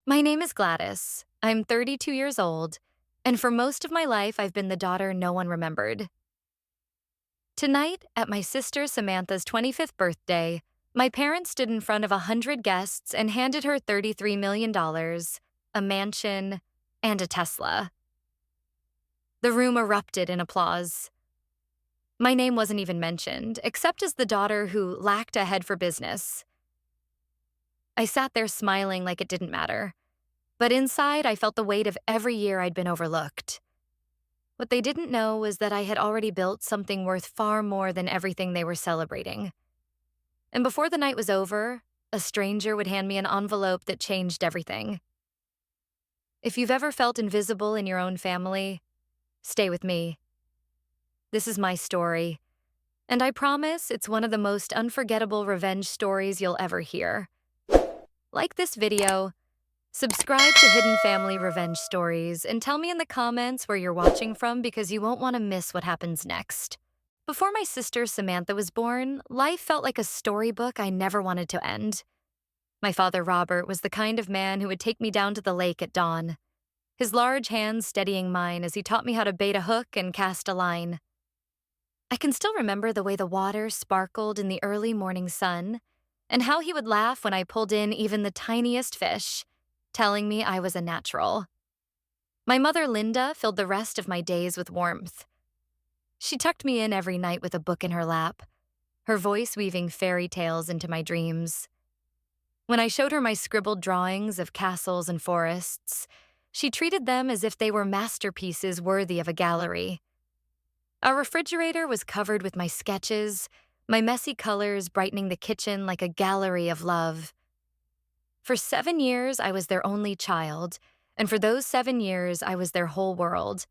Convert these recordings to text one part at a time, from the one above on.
My name is Glattis. I'm 32 years old, and for most of my life, I've been the daughter no one remembered. Tonight, at my sister Samantha's 25th birthday, my parents stood in front of 100 guests and handed her $33 million, a mansion, and a Tesla. The room erupted in applause. My name wasn't even mentioned, except as the daughter who lacked a head for business. I sat there smiling like it didn't matter. But inside, I felt the weight of every year I'd been overlooked. What they didn't know was that I had already built something worth far more than everything they were celebrating. And before the night was over, a stranger would hand me an envelope that changed everything. If you've ever felt invisible in your own family, stay with me. This is my story, and I promise it's one of the most unforgettable revenge stories you'll ever hear. Like this video, subscribe to Hidden Family Revenge Stories and tell me in the comments where you're watching from because you won't want to miss what happens next. Before my sister Samantha was born, life felt like a storybook I never wanted to end. My father Robert was the kind of man who would take me down to the lake at dawn, his large hands steadying mine as he taught me how to bait a hook and cast a line. I can still remember the way the water sparkled in the early morning sun and how he would laugh when I pulled in even the tiniest fish, telling me I was a natural. My mother, Linda, filled the rest of my days with warmth. She tucked me in every night with a book in her lap, her voice weaving fairy tales into my dreams. When I showed her my scribbled drawings of castles and forests, she treated them as if they were masterpieces worthy of a gallery. Our refrigerator was covered with my sketches, my messy colors brightening the kitchen like a gallery of love. For 7 years, I was their only child, and for those 7 years, I was their whole world.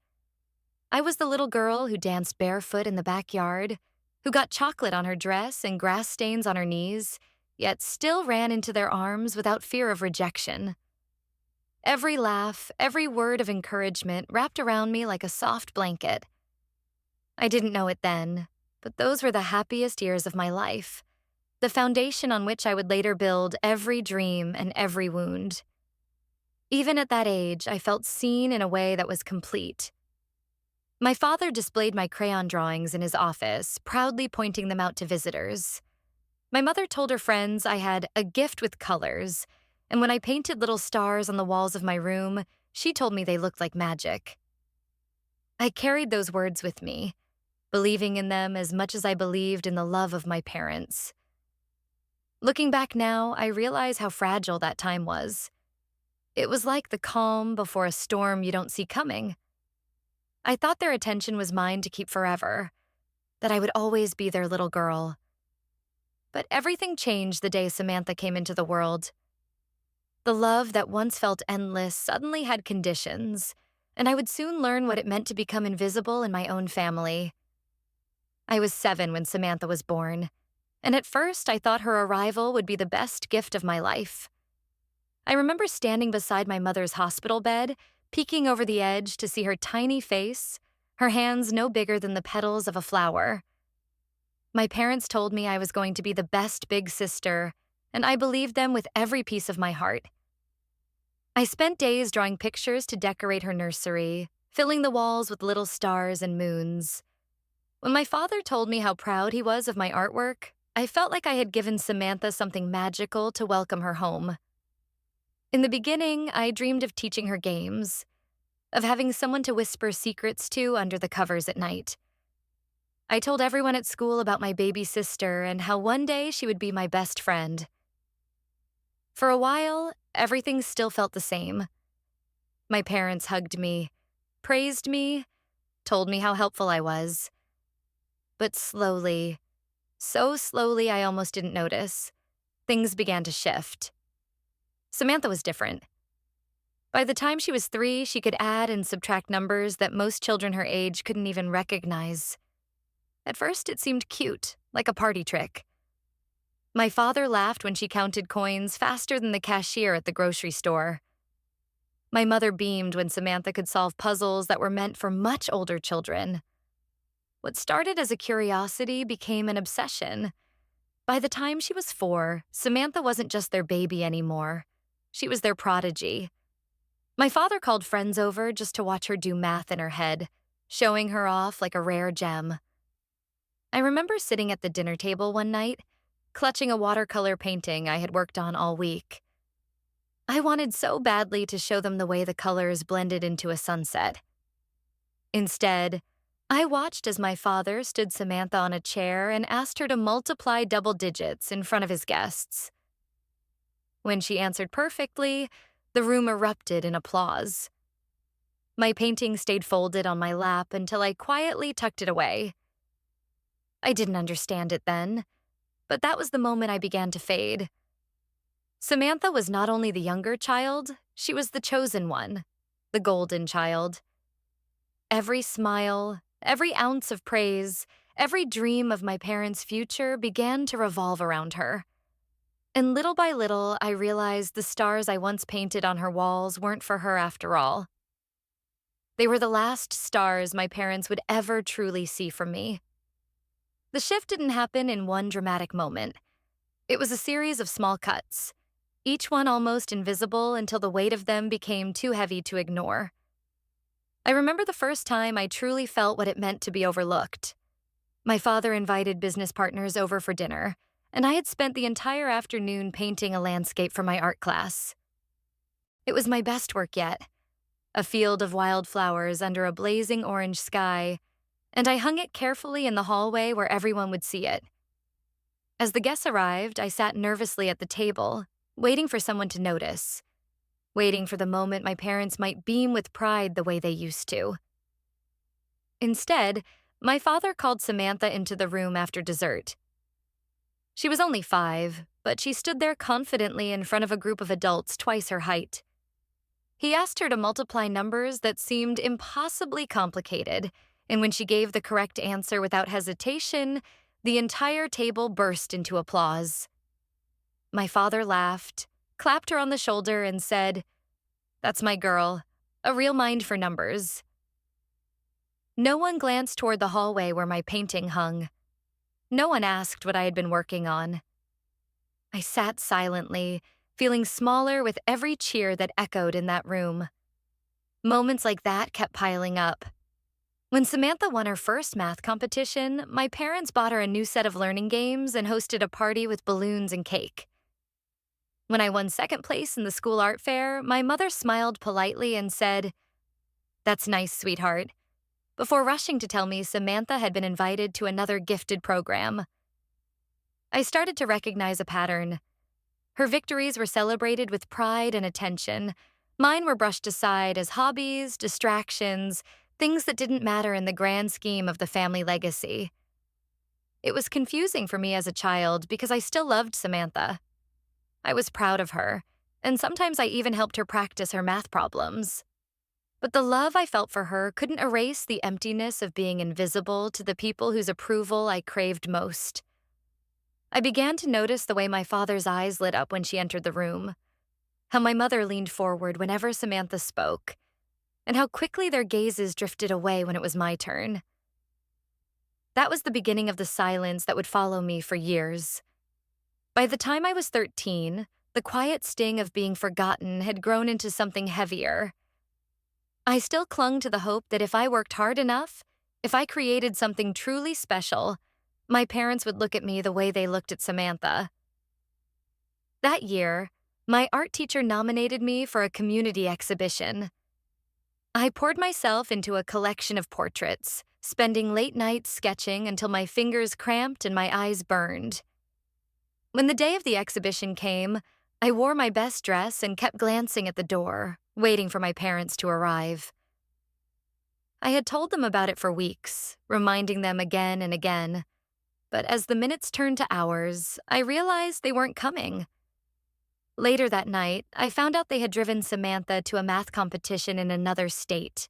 I was the little girl who danced barefoot in the backyard, who got chocolate on her dress and grass stains on her knees, yet still ran into their arms without fear of rejection. Every laugh, every word of encouragement wrapped around me like a soft blanket. I didn't know it then, but those were the happiest years of my life, the foundation on which I would later build every dream and every wound. Even at that age, I felt seen in a way that was complete. My father displayed my crayon drawings in his office, proudly pointing them out to visitors. My mother told her friends I had a gift with colors, and when I painted little stars on the walls of my room, she told me they looked like magic. I carried those words with me, believing in them as much as I believed in the love of my parents. Looking back now, I realize how fragile that time was. It was like the calm before a storm you don't see coming. I thought their attention was mine to keep forever, that I would always be their little girl. But everything changed the day Samantha came into the world. The love that once felt endless suddenly had conditions, and I would soon learn what it meant to become invisible in my own family. I was 7 when Samantha was born, and at first I thought her arrival would be the best gift of my life. I remember standing beside my mother's hospital bed, peeking over the edge to see her tiny face, her hands no bigger than the petals of a flower. My parents told me I was going to be the best big sister, and I believed them with every piece of my heart. I spent days drawing pictures to decorate her nursery, filling the walls with little stars and moons. When my father told me how proud he was of my artwork, I felt like I had given Samantha something magical to welcome her home. In the beginning, I dreamed of teaching her games, of having someone to whisper secrets to under the covers at night. I told everyone at school about my baby sister and how one day she would be my best friend. For a while, everything still felt the same. My parents hugged me, praised me, told me how helpful I was. But slowly, so slowly I almost didn't notice, things began to shift. Samantha was different. By the time she was 3, she could add and subtract numbers that most children her age couldn't even recognize. At first, it seemed cute, like a party trick. My father laughed when she counted coins faster than the cashier at the grocery store. My mother beamed when Samantha could solve puzzles that were meant for much older children. What started as a curiosity became an obsession. By the time she was 4, Samantha wasn't just their baby anymore. She was their prodigy. My father called friends over just to watch her do math in her head, showing her off like a rare gem. I remember sitting at the dinner table one night, clutching a watercolor painting I had worked on all week. I wanted so badly to show them the way the colors blended into a sunset. Instead, I watched as my father stood Samantha on a chair and asked her to multiply double digits in front of his guests. When she answered perfectly, the room erupted in applause. My painting stayed folded on my lap until I quietly tucked it away. I didn't understand it then, but that was the moment I began to fade. Samantha was not only the younger child, she was the chosen one, the golden child. Every smile, every ounce of praise, every dream of my parents' future began to revolve around her. And little by little, I realized the stars I once painted on her walls weren't for her after all. They were the last stars my parents would ever truly see from me. The shift didn't happen in one dramatic moment. It was a series of small cuts, each one almost invisible until the weight of them became too heavy to ignore. I remember the first time I truly felt what it meant to be overlooked. My father invited business partners over for dinner, and I had spent the entire afternoon painting a landscape for my art class. It was my best work yet, a field of wildflowers under a blazing orange sky, and I hung it carefully in the hallway where everyone would see it. As the guests arrived, I sat nervously at the table, waiting for someone to notice, waiting for the moment my parents might beam with pride the way they used to. Instead, my father called Samantha into the room after dessert. She was only 5, but she stood there confidently in front of a group of adults twice her height. He asked her to multiply numbers that seemed impossibly complicated, and when she gave the correct answer without hesitation, the entire table burst into applause. My father laughed, clapped her on the shoulder, and said, "That's my girl, a real mind for numbers." No one glanced toward the hallway where my painting hung. No one asked what I had been working on. I sat silently, feeling smaller with every cheer that echoed in that room. Moments like that kept piling up. When Samantha won her first math competition, my parents bought her a new set of learning games and hosted a party with balloons and cake. When I won second place in the school art fair, my mother smiled politely and said, "That's nice, sweetheart," before rushing to tell me Samantha had been invited to another gifted program. I started to recognize a pattern. Her victories were celebrated with pride and attention. Mine were brushed aside as hobbies, distractions, things that didn't matter in the grand scheme of the family legacy. It was confusing for me as a child because I still loved Samantha. I was proud of her, and sometimes I even helped her practice her math problems. But the love I felt for her couldn't erase the emptiness of being invisible to the people whose approval I craved most. I began to notice the way my father's eyes lit up when she entered the room, how my mother leaned forward whenever Samantha spoke, and how quickly their gazes drifted away when it was my turn. That was the beginning of the silence that would follow me for years. By the time I was 13, the quiet sting of being forgotten had grown into something heavier. I still clung to the hope that if I worked hard enough, if I created something truly special, my parents would look at me the way they looked at Samantha. That year, my art teacher nominated me for a community exhibition. I poured myself into a collection of portraits, spending late nights sketching until my fingers cramped and my eyes burned. When the day of the exhibition came, I wore my best dress and kept glancing at the door, waiting for my parents to arrive. I had told them about it for weeks, reminding them again and again. But as the minutes turned to hours, I realized they weren't coming. Later that night, I found out they had driven Samantha to a math competition in another state.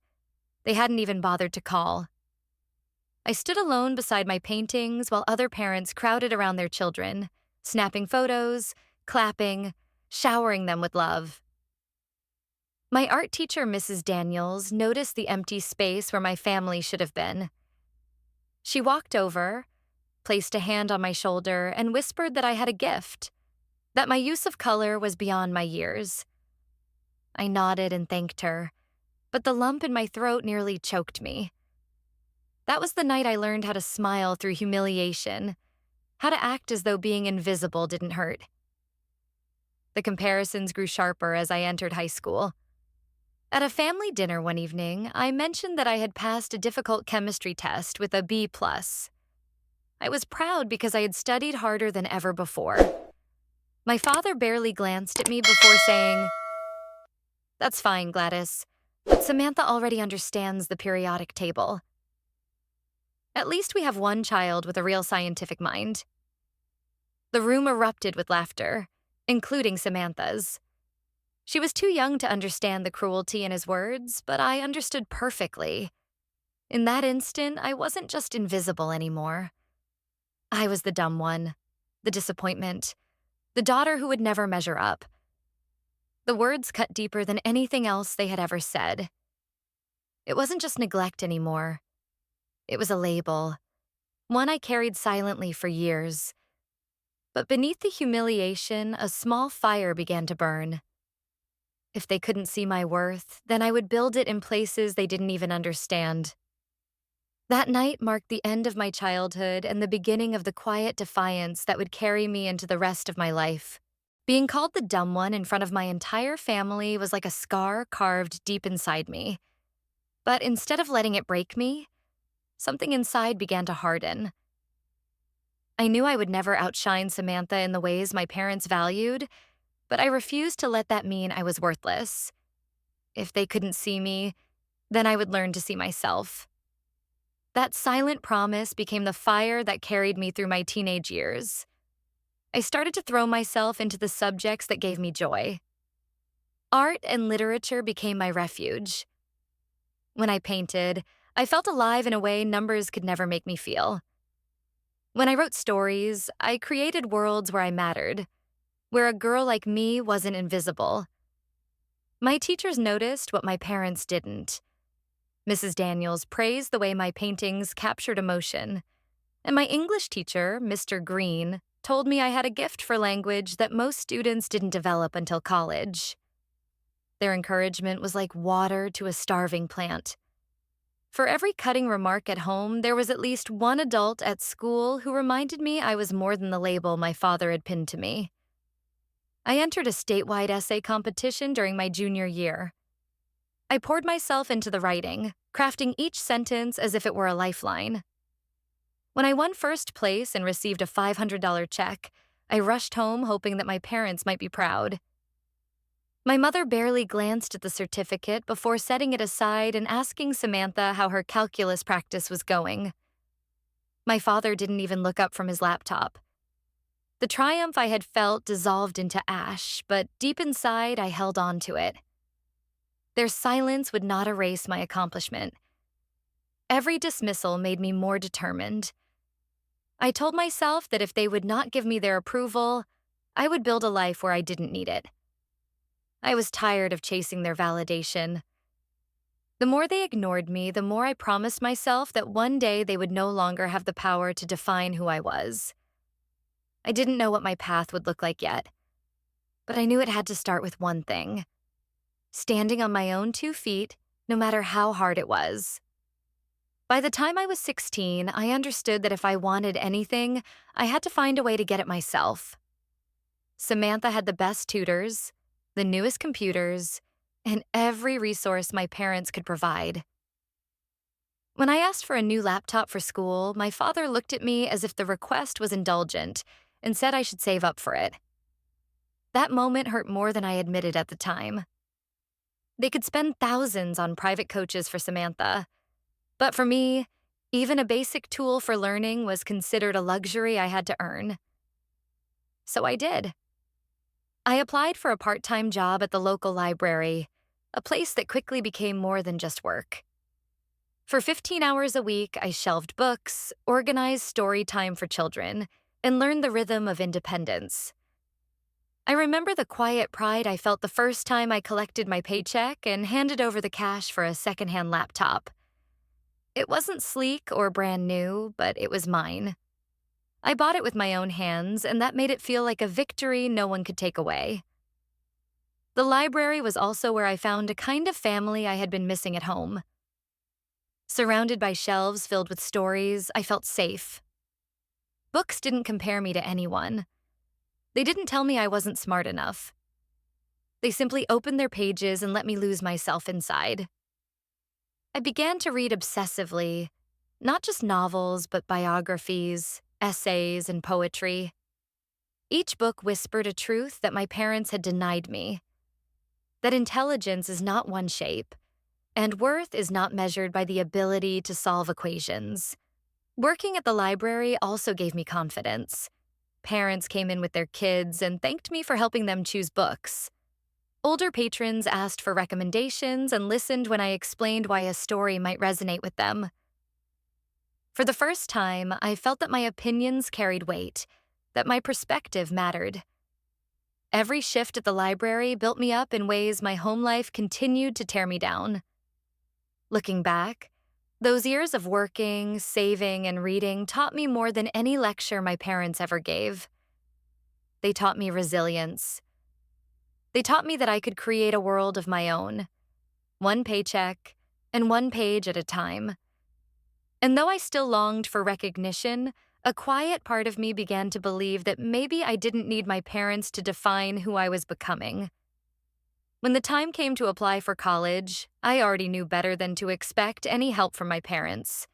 They hadn't even bothered to call. I stood alone beside my paintings while other parents crowded around their children, snapping photos, clapping, showering them with love. My art teacher, Mrs. Daniels, noticed the empty space where my family should have been. She walked over, placed a hand on my shoulder, and whispered that I had a gift, that my use of color was beyond my years. I nodded and thanked her, but the lump in my throat nearly choked me. That was the night I learned how to smile through humiliation, how to act as though being invisible didn't hurt. The comparisons grew sharper as I entered high school. At a family dinner one evening, I mentioned that I had passed a difficult chemistry test with a B+. I was proud because I had studied harder than ever before. My father barely glanced at me before saying, "That's fine, Glattis, but Samantha already understands the periodic table. At least we have one child with a real scientific mind." The room erupted with laughter, including Samantha's. She was too young to understand the cruelty in his words, but I understood perfectly. In that instant, I wasn't just invisible anymore. I was the dumb one, the disappointment, the daughter who would never measure up. The words cut deeper than anything else they had ever said. It wasn't just neglect anymore. It was a label, one I carried silently for years. But beneath the humiliation, a small fire began to burn. If they couldn't see my worth, then I would build it in places they didn't even understand. That night marked the end of my childhood and the beginning of the quiet defiance that would carry me into the rest of my life. Being called the dumb one in front of my entire family was like a scar carved deep inside me. But instead of letting it break me, something inside began to harden. I knew I would never outshine Samantha in the ways my parents valued, but I refused to let that mean I was worthless. If they couldn't see me, then I would learn to see myself. That silent promise became the fire that carried me through my teenage years. I started to throw myself into the subjects that gave me joy. Art and literature became my refuge. When I painted, I felt alive in a way numbers could never make me feel. When I wrote stories, I created worlds where I mattered, where a girl like me wasn't invisible. My teachers noticed what my parents didn't. Mrs. Daniels praised the way my paintings captured emotion, and my English teacher, Mr. Green, told me I had a gift for language that most students didn't develop until college. Their encouragement was like water to a starving plant. For every cutting remark at home, there was at least one adult at school who reminded me I was more than the label my father had pinned to me. I entered a statewide essay competition during my junior year. I poured myself into the writing, crafting each sentence as if it were a lifeline. When I won first place and received a $500 check, I rushed home hoping that my parents might be proud. My mother barely glanced at the certificate before setting it aside and asking Samantha how her calculus practice was going. My father didn't even look up from his laptop. The triumph I had felt dissolved into ash, but deep inside I held on to it. Their silence would not erase my accomplishment. Every dismissal made me more determined. I told myself that if they would not give me their approval, I would build a life where I didn't need it. I was tired of chasing their validation. The more they ignored me, the more I promised myself that one day they would no longer have the power to define who I was. I didn't know what my path would look like yet, but I knew it had to start with one thing: standing on my own 2 feet, no matter how hard it was. By the time I was 16, I understood that if I wanted anything, I had to find a way to get it myself. Samantha had the best tutors, the newest computers, and every resource my parents could provide. When I asked for a new laptop for school, my father looked at me as if the request was indulgent and said I should save up for it. That moment hurt more than I admitted at the time. They could spend thousands on private coaches for Samantha, but for me, even a basic tool for learning was considered a luxury I had to earn. So I did. I applied for a part-time job at the local library, a place that quickly became more than just work. For 15 hours a week, I shelved books, organized story time for children, and learned the rhythm of independence. I remember the quiet pride I felt the first time I collected my paycheck and handed over the cash for a secondhand laptop. It wasn't sleek or brand new, but it was mine. I bought it with my own hands, and that made it feel like a victory no one could take away. The library was also where I found a kind of family I had been missing at home. Surrounded by shelves filled with stories, I felt safe. Books didn't compare me to anyone. They didn't tell me I wasn't smart enough. They simply opened their pages and let me lose myself inside. I began to read obsessively, not just novels, but biographies, essays, and poetry. Each book whispered a truth that my parents had denied me: that intelligence is not one shape, and worth is not measured by the ability to solve equations. Working at the library also gave me confidence. Parents came in with their kids and thanked me for helping them choose books. Older patrons asked for recommendations and listened when I explained why a story might resonate with them. For the first time, I felt that my opinions carried weight, that my perspective mattered. Every shift at the library built me up in ways my home life continued to tear me down. Looking back, those years of working, saving, and reading taught me more than any lecture my parents ever gave. They taught me resilience. They taught me that I could create a world of my own, one paycheck and one page at a time. And though I still longed for recognition, a quiet part of me began to believe that maybe I didn't need my parents to define who I was becoming. When the time came to apply for college, I already knew better than to expect any help from my parents.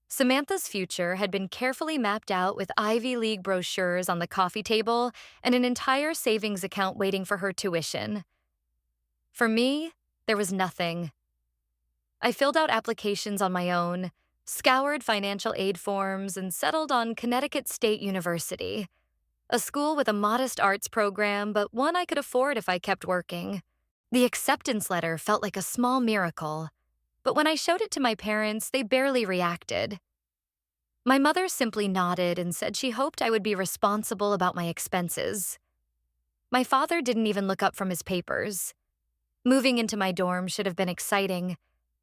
Samantha's future had been carefully mapped out with Ivy League brochures on the coffee table and an entire savings account waiting for her tuition. For me, there was nothing. I filled out applications on my own, scoured financial aid forms, and settled on Connecticut State University, a school with a modest arts program, but one I could afford if I kept working. The acceptance letter felt like a small miracle, but when I showed it to my parents, they barely reacted. My mother simply nodded and said she hoped I would be responsible about my expenses. My father didn't even look up from his papers. Moving into my dorm should have been exciting,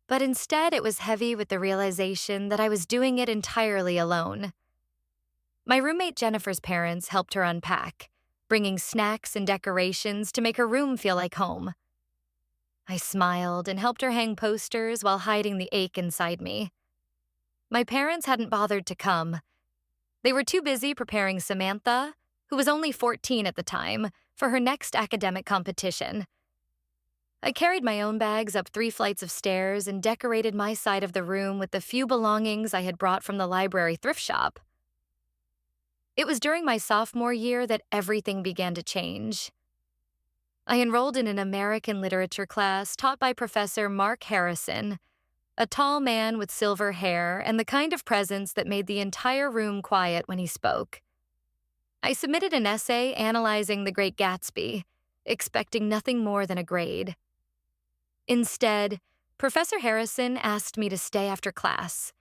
but instead it was heavy with the realization that I was doing it entirely alone. My roommate Jennifer's parents helped her unpack, bringing snacks and decorations to make her room feel like home. I smiled and helped her hang posters while hiding the ache inside me. My parents hadn't bothered to come. They were too busy preparing Samantha, who was only 14 at the time, for her next academic competition. I carried my own bags up 3 flights of stairs and decorated my side of the room with the few belongings I had brought from the library thrift shop. It was during my sophomore year that everything began to change. I enrolled in an American literature class taught by Professor Mark Harrison, a tall man with silver hair and the kind of presence that made the entire room quiet when he spoke. I submitted an essay analyzing The Great Gatsby, expecting nothing more than a grade. Instead, Professor Harrison asked me to stay after class.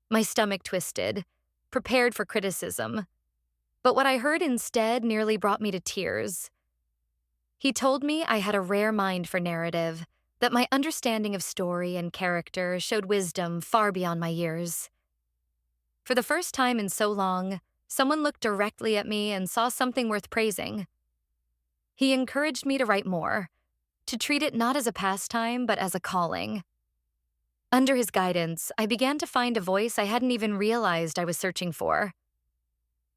My stomach twisted, prepared for criticism, but what I heard instead nearly brought me to tears. He told me I had a rare mind for narrative, that my understanding of story and character showed wisdom far beyond my years. For the first time in so long, someone looked directly at me and saw something worth praising. He encouraged me to write more, to treat it not as a pastime but as a calling. Under his guidance, I began to find a voice I hadn't even realized I was searching for.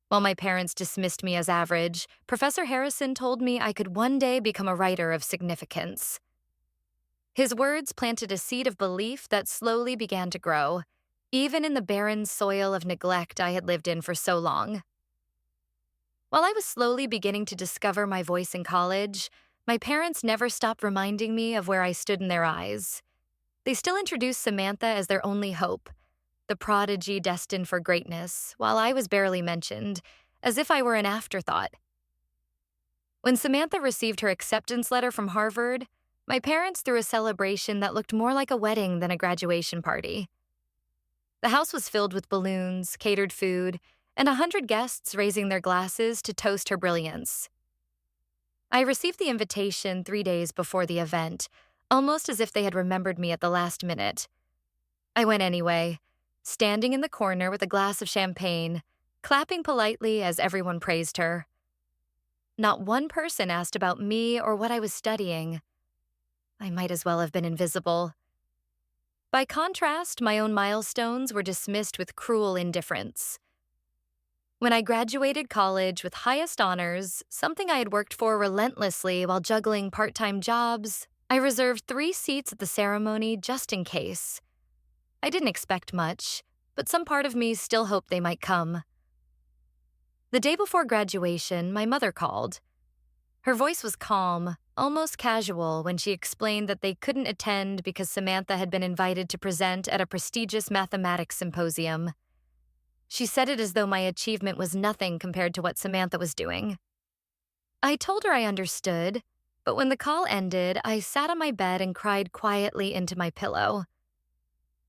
While my parents dismissed me as average, Professor Harrison told me I could one day become a writer of significance. His words planted a seed of belief that slowly began to grow, even in the barren soil of neglect I had lived in for so long. While I was slowly beginning to discover my voice in college, my parents never stopped reminding me of where I stood in their eyes. They still introduced Samantha as their only hope, the prodigy destined for greatness, while I was barely mentioned, as if I were an afterthought. When Samantha received her acceptance letter from Harvard, my parents threw a celebration that looked more like a wedding than a graduation party. The house was filled with balloons, catered food, and 100 guests raising their glasses to toast her brilliance. I received the invitation 3 days before the event, almost as if they had remembered me at the last minute. I went anyway, standing in the corner with a glass of champagne, clapping politely as everyone praised her. Not one person asked about me or what I was studying. I might as well have been invisible. By contrast, my own milestones were dismissed with cruel indifference. When I graduated college with highest honors, something I had worked for relentlessly while juggling part-time jobs, I reserved 3 seats at the ceremony just in case. I didn't expect much, but some part of me still hoped they might come. The day before graduation, my mother called. Her voice was calm, almost casual, when she explained that they couldn't attend because Samantha had been invited to present at a prestigious mathematics symposium. She said it as though my achievement was nothing compared to what Samantha was doing. I told her I understood, but when the call ended, I sat on my bed and cried quietly into my pillow.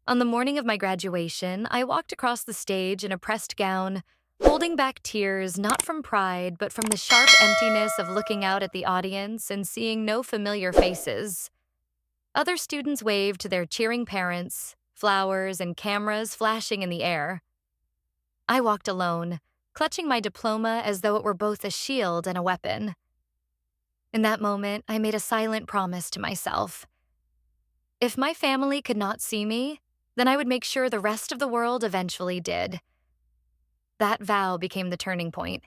On the morning of my graduation, I walked across the stage in a pressed gown, holding back tears not from pride but from the sharp emptiness of looking out at the audience and seeing no familiar faces. Other students waved to their cheering parents, flowers and cameras flashing in the air. I walked alone, clutching my diploma as though it were both a shield and a weapon. In that moment, I made a silent promise to myself. If my family could not see me, then I would make sure the rest of the world eventually did. That vow became the turning point.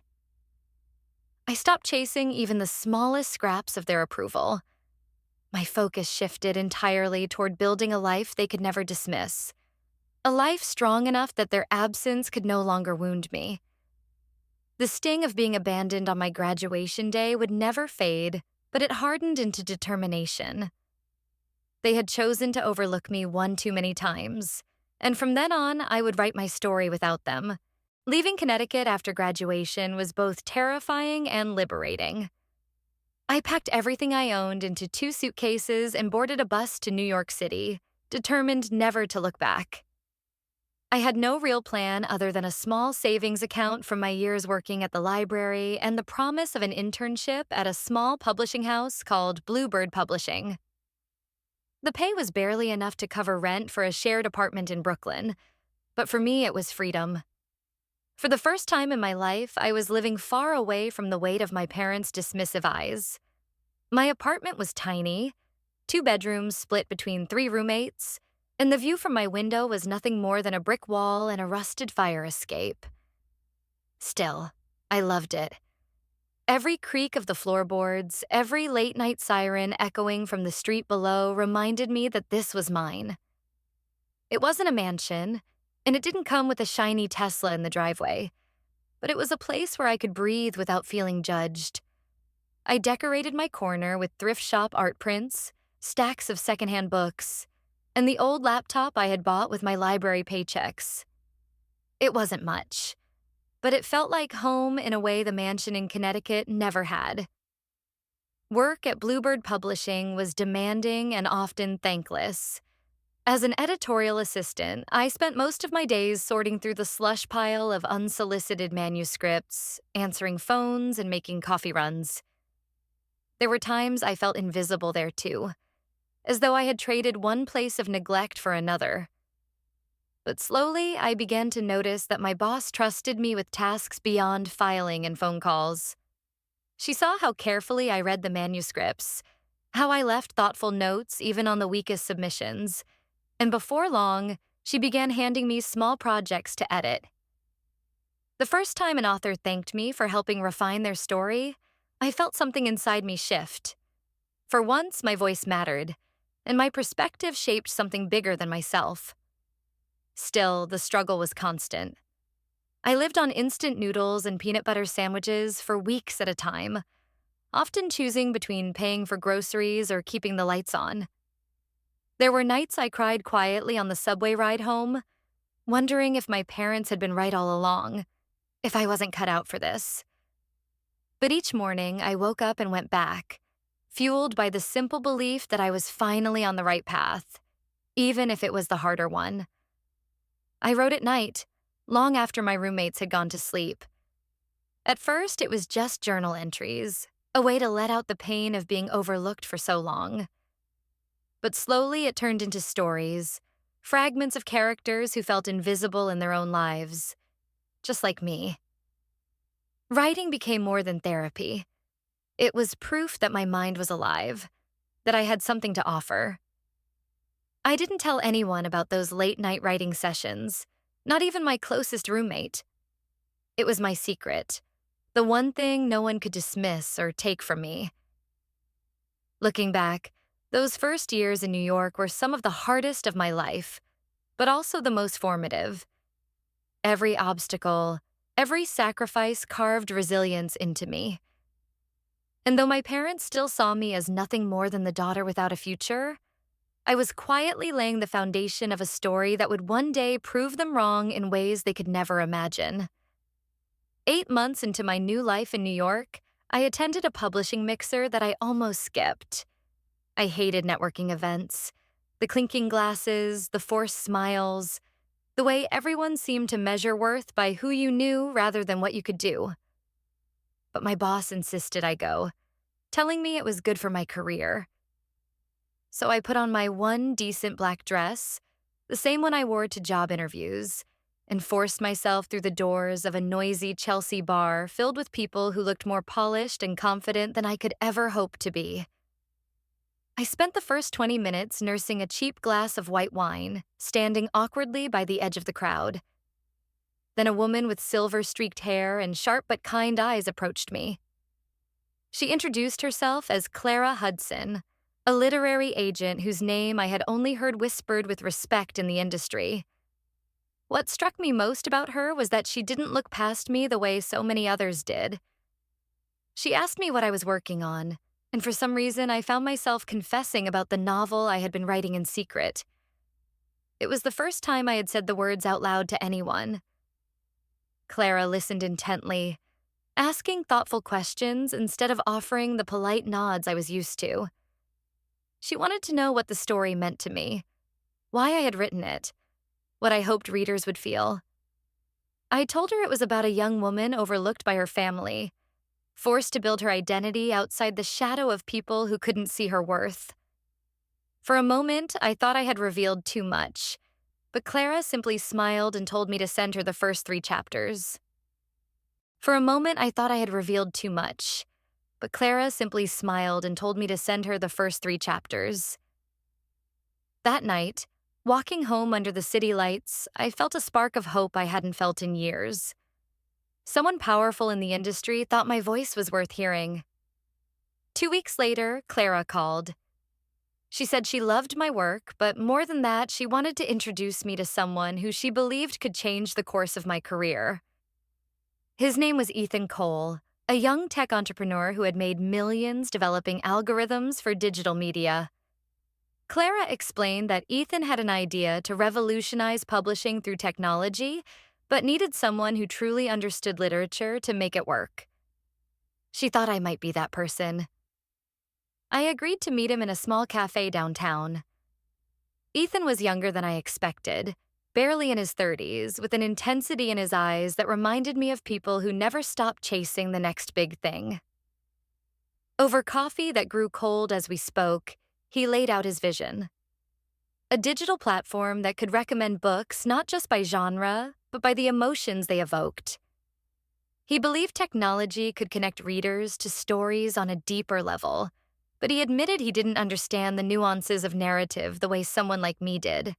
I stopped chasing even the smallest scraps of their approval. My focus shifted entirely toward building a life they could never dismiss. A life strong enough that their absence could no longer wound me. The sting of being abandoned on my graduation day would never fade, but it hardened into determination. They had chosen to overlook me one too many times, and from then on, I would write my story without them. Leaving Connecticut after graduation was both terrifying and liberating. I packed everything I owned into 2 suitcases and boarded a bus to New York City, determined never to look back. I had no real plan other than a small savings account from my years working at the library and the promise of an internship at a small publishing house called Bluebird Publishing. The pay was barely enough to cover rent for a shared apartment in Brooklyn, but for me it was freedom. For the first time in my life, I was living far away from the weight of my parents' dismissive eyes. My apartment was tiny, 2 bedrooms split between 3 roommates, and the view from my window was nothing more than a brick wall and a rusted fire escape. Still, I loved it. Every creak of the floorboards, every late-night siren echoing from the street below reminded me that this was mine. It wasn't a mansion, and it didn't come with a shiny Tesla in the driveway, but it was a place where I could breathe without feeling judged. I decorated my corner with thrift shop art prints, stacks of secondhand books, and the old laptop I had bought with my library paychecks. It wasn't much, but it felt like home in a way the mansion in Connecticut never had. Work at Bluebird Publishing was demanding and often thankless. As an editorial assistant, I spent most of my days sorting through the slush pile of unsolicited manuscripts, answering phones, and making coffee runs. There were times I felt invisible there too, as though I had traded one place of neglect for another. But slowly, I began to notice that my boss trusted me with tasks beyond filing and phone calls. She saw how carefully I read the manuscripts, how I left thoughtful notes even on the weakest submissions, and before long, she began handing me small projects to edit. The first time an author thanked me for helping refine their story, I felt something inside me shift. For once, my voice mattered, and my perspective shaped something bigger than myself. Still, the struggle was constant. I lived on instant noodles and peanut butter sandwiches for weeks at a time, often choosing between paying for groceries or keeping the lights on. There were nights I cried quietly on the subway ride home, wondering if my parents had been right all along, if I wasn't cut out for this. But each morning, I woke up and went back, fueled by the simple belief that I was finally on the right path, even if it was the harder one. I wrote at night, long after my roommates had gone to sleep. At first, it was just journal entries, a way to let out the pain of being overlooked for so long. But slowly it turned into stories, fragments of characters who felt invisible in their own lives, just like me. Writing became more than therapy. It was proof that my mind was alive, that I had something to offer. I didn't tell anyone about those late-night writing sessions, not even my closest roommate. It was my secret, the one thing no one could dismiss or take from me. Looking back, those first years in New York were some of the hardest of my life, but also the most formative. Every obstacle, every sacrifice carved resilience into me. And though my parents still saw me as nothing more than the daughter without a future, I was quietly laying the foundation of a story that would one day prove them wrong in ways they could never imagine. 8 months into my new life in New York, I attended a publishing mixer that I almost skipped. I hated networking events. The clinking glasses, the forced smiles, the way everyone seemed to measure worth by who you knew rather than what you could do. But my boss insisted I go, telling me it was good for my career. So I put on my one decent black dress, the same one I wore to job interviews, and forced myself through the doors of a noisy Chelsea bar filled with people who looked more polished and confident than I could ever hope to be. I spent the first 20 minutes nursing a cheap glass of white wine, standing awkwardly by the edge of the crowd. Then a woman with silver-streaked hair and sharp but kind eyes approached me. She introduced herself as Clara Hudson, a literary agent whose name I had only heard whispered with respect in the industry. What struck me most about her was that she didn't look past me the way so many others did. She asked me what I was working on, and for some reason I found myself confessing about the novel I had been writing in secret. It was the first time I had said the words out loud to anyone. Clara listened intently, asking thoughtful questions instead of offering the polite nods I was used to. She wanted to know what the story meant to me, why I had written it, what I hoped readers would feel. I told her it was about a young woman overlooked by her family, forced to build her identity outside the shadow of people who couldn't see her worth. For a moment, I thought I had revealed too much, but Clara simply smiled and told me to send her the first 3 chapters. For a moment, I thought I had revealed too much, but Clara simply smiled and told me to send her the first 3 chapters. That night, walking home under the city lights, I felt a spark of hope I hadn't felt in years. Someone powerful in the industry thought my voice was worth hearing. 2 weeks later, Clara called. She said she loved my work, but more than that, she wanted to introduce me to someone who she believed could change the course of my career. His name was Ethan Cole, a young tech entrepreneur who had made millions developing algorithms for digital media. Clara explained that Ethan had an idea to revolutionize publishing through technology, but needed someone who truly understood literature to make it work. She thought I might be that person. I agreed to meet him in a small cafe downtown. Ethan was younger than I expected, barely in his 30s, with an intensity in his eyes that reminded me of people who never stopped chasing the next big thing. Over coffee that grew cold as we spoke, he laid out his vision. A digital platform that could recommend books not just by genre, but by the emotions they evoked. He believed technology could connect readers to stories on a deeper level, but he admitted he didn't understand the nuances of narrative the way someone like me did.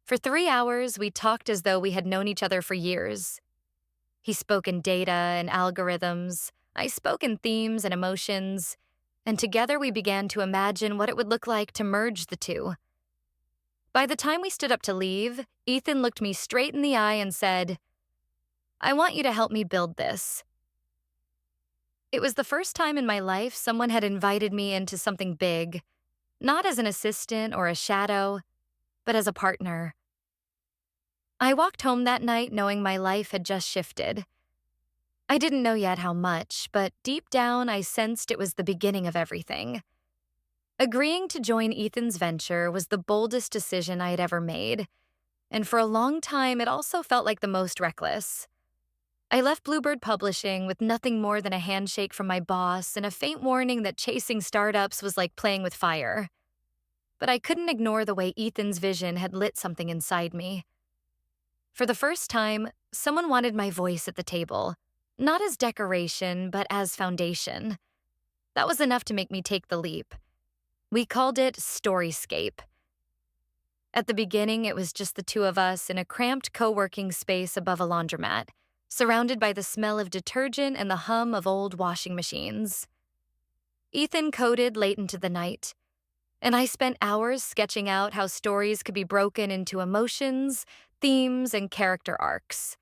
For 3 hours, we talked as though we had known each other for years. He spoke in data and algorithms, I spoke in themes and emotions, and together we began to imagine what it would look like to merge the two. By the time we stood up to leave, Ethan looked me straight in the eye and said, "I want you to help me build this." It was the first time in my life someone had invited me into something big, not as an assistant or a shadow, but as a partner. I walked home that night knowing my life had just shifted. I didn't know yet how much, but deep down I sensed it was the beginning of everything. Agreeing to join Ethan's venture was the boldest decision I had ever made, and for a long time it also felt like the most reckless. I left Bluebird Publishing with nothing more than a handshake from my boss and a faint warning that chasing startups was like playing with fire. But I couldn't ignore the way Ethan's vision had lit something inside me. For the first time, someone wanted my voice at the table, not as decoration, but as foundation. That was enough to make me take the leap. We called it Storiescape. At the beginning, it was just the two of us in a cramped co-working space above a laundromat, surrounded by the smell of detergent and the hum of old washing machines. Ethan coded late into the night, and I spent hours sketching out how stories could be broken into emotions, themes, and character arcs.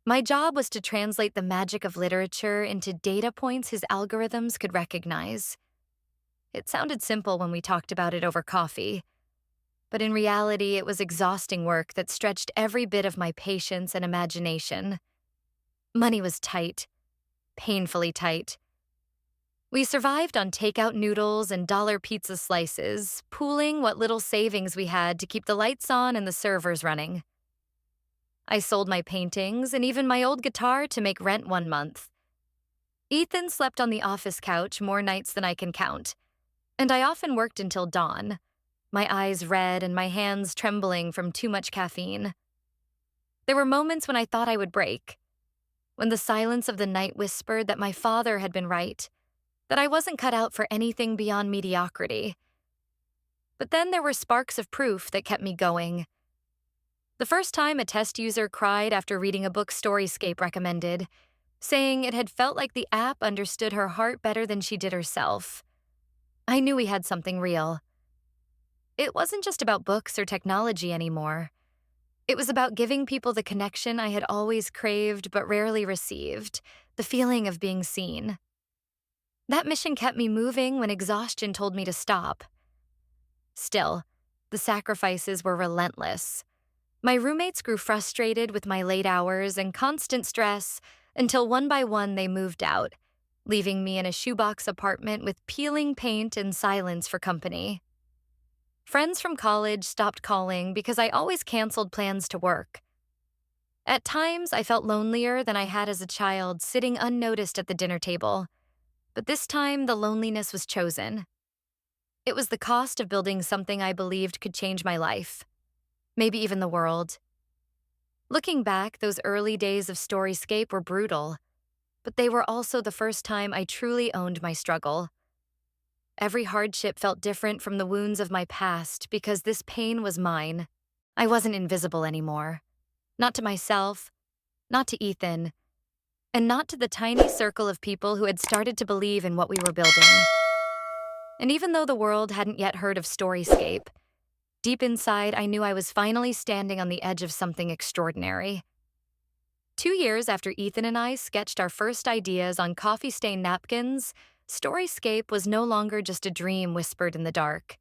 My job was to translate the magic of literature into data points his algorithms could recognize. It sounded simple when we talked about it over coffee, but in reality, it was exhausting work that stretched every bit of my patience and imagination. Money was tight, painfully tight. We survived on takeout noodles and dollar pizza slices, pooling what little savings we had to keep the lights on and the servers running. I sold my paintings and even my old guitar to make rent one month. Ethan slept on the office couch more nights than I can count, and I often worked until dawn, my eyes red and my hands trembling from too much caffeine. There were moments when I thought I would break, when the silence of the night whispered that my father had been right, that I wasn't cut out for anything beyond mediocrity. But then there were sparks of proof that kept me going. The first time a test user cried after reading a book Storiescape recommended, saying it had felt like the app understood her heart better than she did herself. I knew we had something real. It wasn't just about books or technology anymore. It was about giving people the connection I had always craved but rarely received, the feeling of being seen. That mission kept me moving when exhaustion told me to stop. Still, the sacrifices were relentless. My roommates grew frustrated with my late hours and constant stress until one by one they moved out, leaving me in a shoebox apartment with peeling paint and silence for company. Friends from college stopped calling because I always canceled plans to work. At times, I felt lonelier than I had as a child, sitting unnoticed at the dinner table. But this time, the loneliness was chosen. It was the cost of building something I believed could change my life, maybe even the world. Looking back, those early days of Storiescape were brutal, but they were also the first time I truly owned my struggle. Every hardship felt different from the wounds of my past because this pain was mine. I wasn't invisible anymore. Not to myself, not to Ethan, and not to the tiny circle of people who had started to believe in what we were building. And even though the world hadn't yet heard of Storiescape, deep inside I knew I was finally standing on the edge of something extraordinary. 2 years after Ethan and I sketched our first ideas on coffee-stained napkins, Storiescape was no longer just a dream whispered in the dark.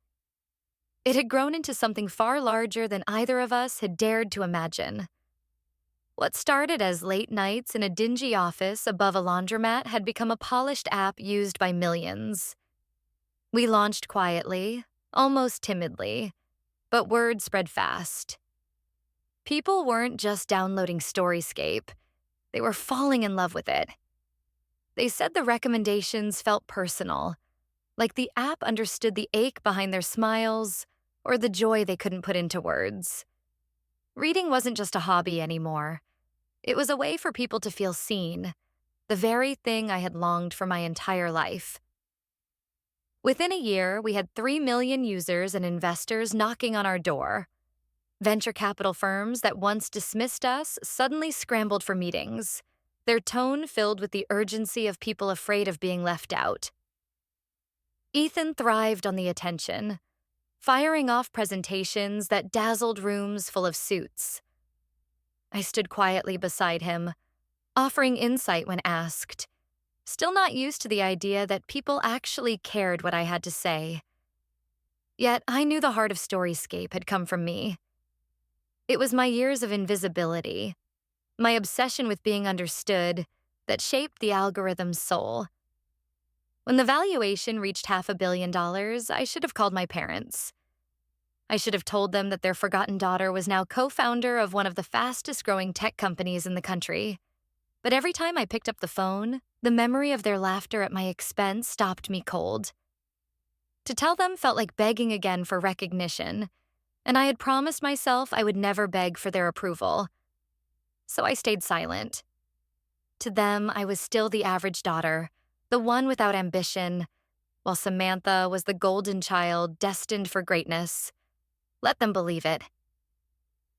It had grown into something far larger than either of us had dared to imagine. What started as late nights in a dingy office above a laundromat had become a polished app used by millions. We launched quietly, almost timidly, but word spread fast. People weren't just downloading Storiescape, they were falling in love with it. They said the recommendations felt personal, like the app understood the ache behind their smiles or the joy they couldn't put into words. Reading wasn't just a hobby anymore. It was a way for people to feel seen, the very thing I had longed for my entire life. Within a year, we had 3 million users and investors knocking on our door. Venture capital firms that once dismissed us suddenly scrambled for meetings, their tone filled with the urgency of people afraid of being left out. Ethan thrived on the attention, firing off presentations that dazzled rooms full of suits. I stood quietly beside him, offering insight when asked, still not used to the idea that people actually cared what I had to say. Yet I knew the heart of Storiescape had come from me. It was my years of invisibility, my obsession with being understood, that shaped the algorithm's soul. When the valuation reached $500 million, I should have called my parents. I should have told them that their forgotten daughter was now co-founder of one of the fastest-growing tech companies in the country. But every time I picked up the phone, the memory of their laughter at my expense stopped me cold. To tell them felt like begging again for recognition, and I had promised myself I would never beg for their approval. So I stayed silent. To them, I was still the average daughter, the one without ambition, while Samantha was the golden child destined for greatness. Let them believe it.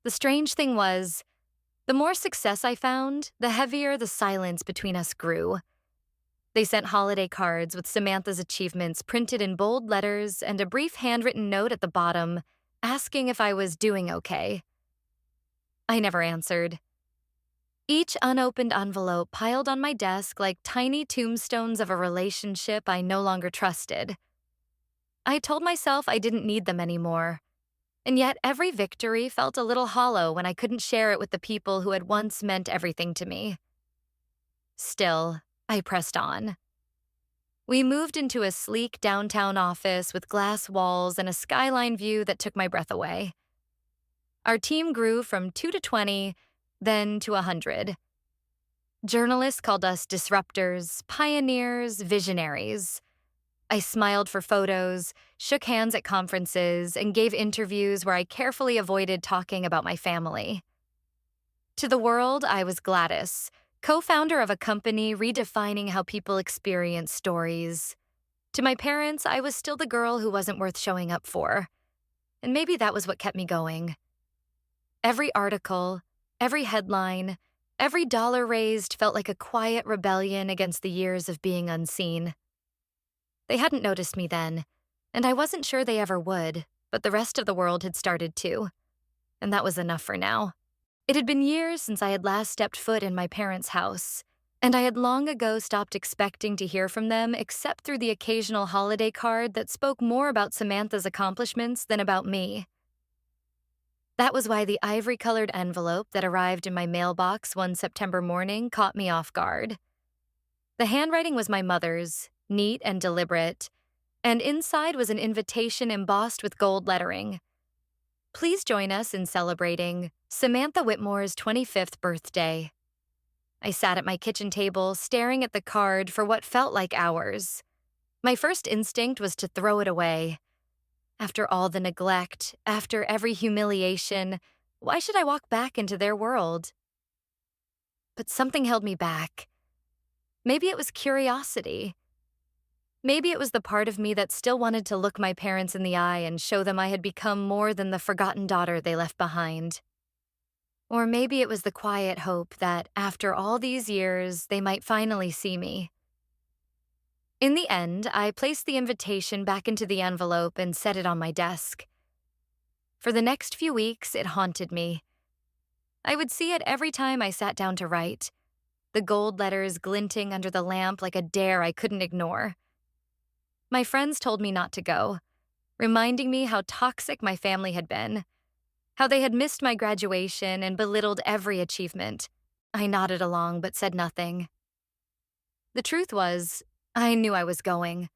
The strange thing was, the more success I found, the heavier the silence between us grew. They sent holiday cards with Samantha's achievements printed in bold letters and a brief handwritten note at the bottom asking if I was doing okay. I never answered. Each unopened envelope piled on my desk like tiny tombstones of a relationship I no longer trusted. I told myself I didn't need them anymore, and yet every victory felt a little hollow when I couldn't share it with the people who had once meant everything to me. Still, I pressed on. We moved into a sleek downtown office with glass walls and a skyline view that took my breath away. Our team grew from 2 to 20, then to 100. Journalists called us disruptors, pioneers, visionaries. I smiled for photos, shook hands at conferences, and gave interviews where I carefully avoided talking about my family. To the world, I was Glattis, co-founder of a company redefining how people experience stories. To my parents, I was still the girl who wasn't worth showing up for. And maybe that was what kept me going. Every article, every headline, every dollar raised felt like a quiet rebellion against the years of being unseen. They hadn't noticed me then, and I wasn't sure they ever would, but the rest of the world had started to. And that was enough for now. It had been years since I had last stepped foot in my parents' house, and I had long ago stopped expecting to hear from them except through the occasional holiday card that spoke more about Samantha's accomplishments than about me. That was why the ivory-colored envelope that arrived in my mailbox one September morning caught me off guard. The handwriting was my mother's, neat and deliberate, and inside was an invitation embossed with gold lettering. Please join us in celebrating Samantha Whitmore's 25th birthday. I sat at my kitchen table, staring at the card for what felt like hours. My first instinct was to throw it away. After all the neglect, after every humiliation, why should I walk back into their world? But something held me back. Maybe it was curiosity. Maybe it was the part of me that still wanted to look my parents in the eye and show them I had become more than the forgotten daughter they left behind. Or maybe it was the quiet hope that, after all these years, they might finally see me. In the end, I placed the invitation back into the envelope and set it on my desk. For the next few weeks, it haunted me. I would see it every time I sat down to write, the gold letters glinting under the lamp like a dare I couldn't ignore. My friends told me not to go, reminding me how toxic my family had been, how they had missed my graduation and belittled every achievement. I nodded along but said nothing. The truth was, I knew I was going.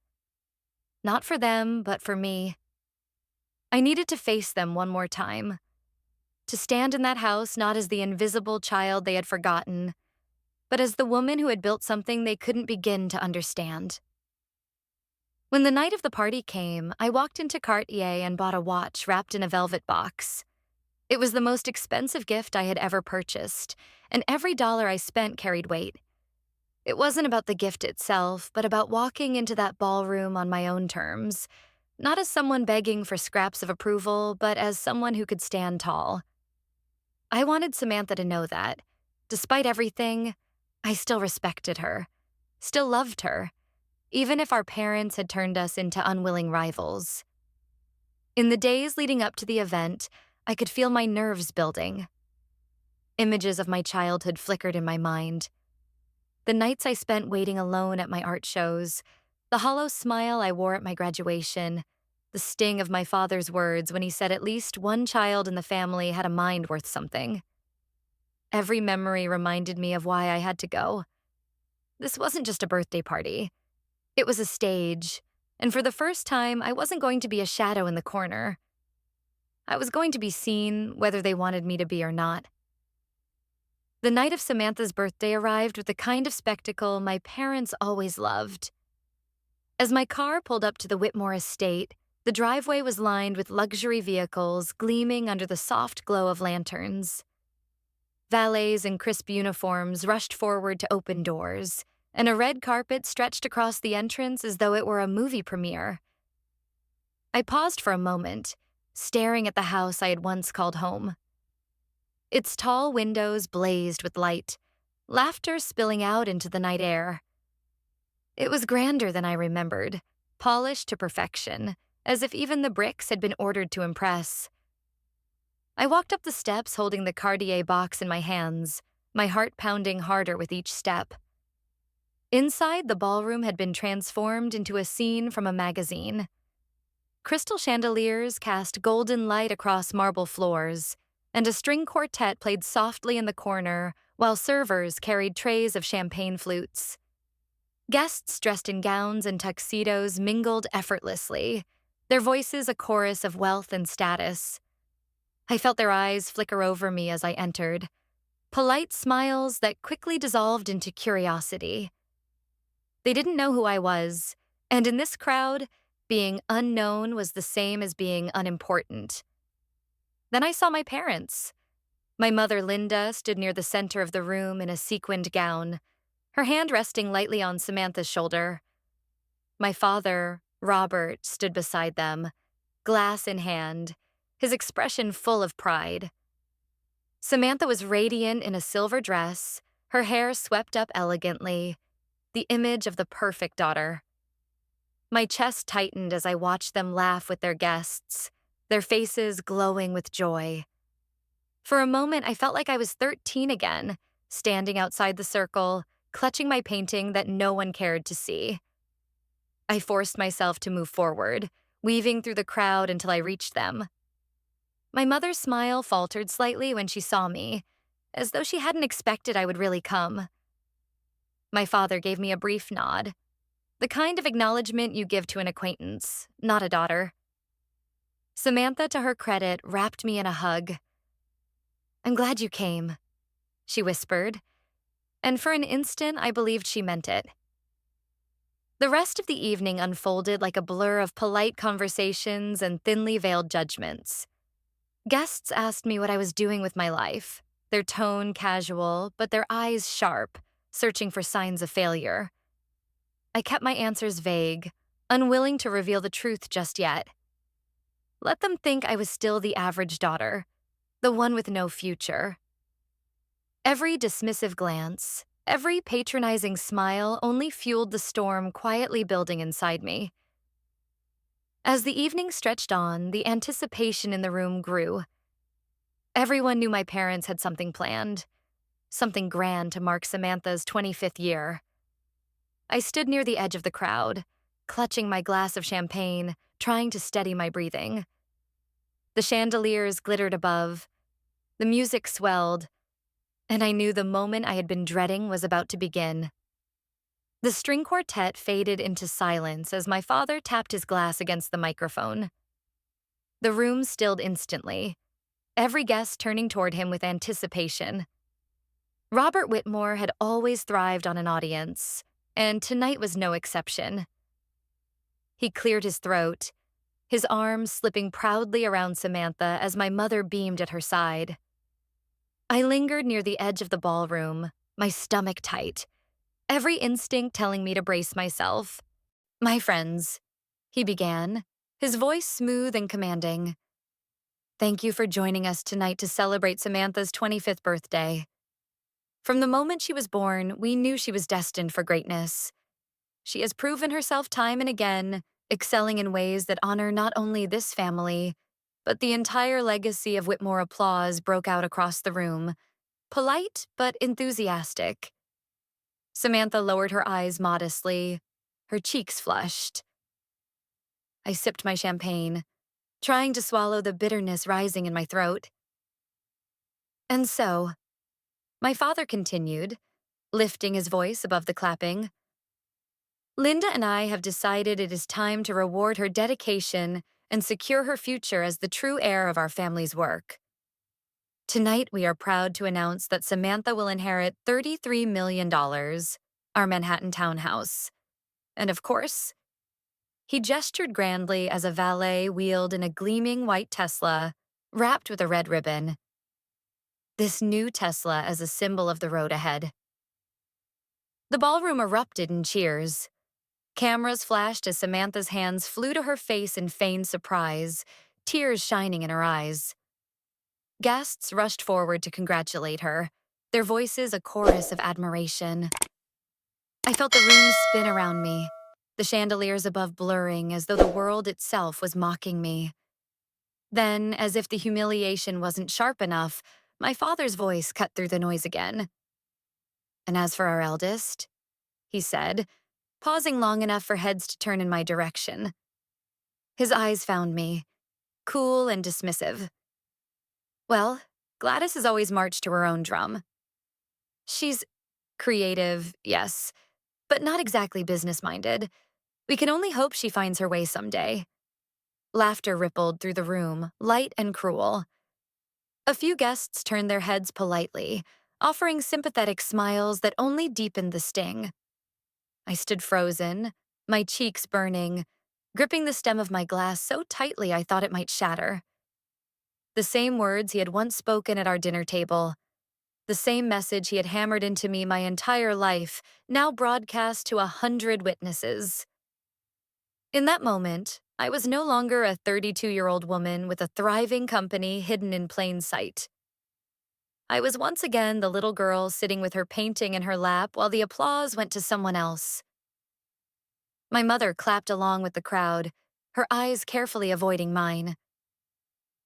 Not for them, but for me. I needed to face them one more time. To stand in that house not as the invisible child they had forgotten, but as the woman who had built something they couldn't begin to understand. When the night of the party came, I walked into Cartier and bought a watch wrapped in a velvet box. It was the most expensive gift I had ever purchased, and every dollar I spent carried weight. It wasn't about the gift itself, but about walking into that ballroom on my own terms, not as someone begging for scraps of approval, but as someone who could stand tall. I wanted Samantha to know that, despite everything, I still respected her, still loved her, even if our parents had turned us into unwilling rivals. In the days leading up to the event, I could feel my nerves building. Images of my childhood flickered in my mind. The nights I spent waiting alone at my art shows, the hollow smile I wore at my graduation, the sting of my father's words when he said at least one child in the family had a mind worth something. Every memory reminded me of why I had to go. This wasn't just a birthday party. It was a stage, and for the first time, I wasn't going to be a shadow in the corner. I was going to be seen, whether they wanted me to be or not. The night of Samantha's birthday arrived with the kind of spectacle my parents always loved. As my car pulled up to the Whitmore estate, the driveway was lined with luxury vehicles gleaming under the soft glow of lanterns. Valets in crisp uniforms rushed forward to open doors, and a red carpet stretched across the entrance as though it were a movie premiere. I paused for a moment, staring at the house I had once called home. Its tall windows blazed with light, laughter spilling out into the night air. It was grander than I remembered, polished to perfection, as if even the bricks had been ordered to impress. I walked up the steps holding the Cartier box in my hands, my heart pounding harder with each step. Inside, the ballroom had been transformed into a scene from a magazine. Crystal chandeliers cast golden light across marble floors, and a string quartet played softly in the corner while servers carried trays of champagne flutes. Guests dressed in gowns and tuxedos mingled effortlessly, their voices a chorus of wealth and status. I felt their eyes flicker over me as I entered, polite smiles that quickly dissolved into curiosity. They didn't know who I was, and in this crowd, being unknown was the same as being unimportant. Then I saw my parents. My mother, Linda, stood near the center of the room in a sequined gown, her hand resting lightly on Samantha's shoulder. My father, Robert, stood beside them, glass in hand, his expression full of pride. Samantha was radiant in a silver dress, her hair swept up elegantly, the image of the perfect daughter. My chest tightened as I watched them laugh with their guests, their faces glowing with joy. For a moment, I felt like I was 13 again, standing outside the circle, clutching my painting that no one cared to see. I forced myself to move forward, weaving through the crowd until I reached them. My mother's smile faltered slightly when she saw me, as though she hadn't expected I would really come. My father gave me a brief nod, the kind of acknowledgement you give to an acquaintance, not a daughter. Samantha, to her credit, wrapped me in a hug. "I'm glad you came," she whispered, and for an instant I believed she meant it. The rest of the evening unfolded like a blur of polite conversations and thinly veiled judgments. Guests asked me what I was doing with my life, their tone casual, but their eyes sharp, searching for signs of failure. I kept my answers vague, unwilling to reveal the truth just yet. Let them think I was still the average daughter, the one with no future. Every dismissive glance, every patronizing smile only fueled the storm quietly building inside me. As the evening stretched on, the anticipation in the room grew. Everyone knew my parents had something planned, something grand to mark Samantha's 25th year. I stood near the edge of the crowd, clutching my glass of champagne, trying to steady my breathing. The chandeliers glittered above, the music swelled, and I knew the moment I had been dreading was about to begin. The string quartet faded into silence as my father tapped his glass against the microphone. The room stilled instantly, every guest turning toward him with anticipation. Robert Whitmore had always thrived on an audience, and tonight was no exception. He cleared his throat, his arms slipping proudly around Samantha as my mother beamed at her side. I lingered near the edge of the ballroom, my stomach tight, every instinct telling me to brace myself. "My friends," he began, his voice smooth and commanding. "Thank you for joining us tonight to celebrate Samantha's 25th birthday. From the moment she was born, we knew she was destined for greatness. She has proven herself time and again, excelling in ways that honor not only this family, but the entire legacy of Whitmore applause broke out across the room, polite but enthusiastic. Samantha lowered her eyes modestly, her cheeks flushed. I sipped my champagne, trying to swallow the bitterness rising in my throat. "And so," my father continued, lifting his voice above the clapping, "Linda and I have decided it is time to reward her dedication and secure her future as the true heir of our family's work. Tonight, we are proud to announce that Samantha will inherit $33 million, our Manhattan townhouse. And of course," he gestured grandly as a valet wheeled in a gleaming white Tesla, wrapped with a red ribbon. This new Tesla as a symbol of the road ahead. The ballroom erupted in cheers. Cameras flashed as Samantha's hands flew to her face in feigned surprise, tears shining in her eyes. Guests rushed forward to congratulate her, their voices a chorus of admiration. I felt the room spin around me, the chandeliers above blurring as though the world itself was mocking me. Then, as if the humiliation wasn't sharp enough, my father's voice cut through the noise again. "And as for our eldest," he said, pausing long enough for heads to turn in my direction. His eyes found me, cool and dismissive. "Well, Gladys has always marched to her own drum. She's creative, yes, but not exactly business-minded. We can only hope she finds her way someday." Laughter rippled through the room, light and cruel. A few guests turned their heads politely, offering sympathetic smiles that only deepened the sting. I stood frozen, my cheeks burning, gripping the stem of my glass so tightly I thought it might shatter. The same words he had once spoken at our dinner table, the same message he had hammered into me my entire life, now broadcast to 100 witnesses. In that moment, I was no longer a 32-year-old woman with a thriving company hidden in plain sight. I was once again the little girl sitting with her painting in her lap while the applause went to someone else. My mother clapped along with the crowd, her eyes carefully avoiding mine.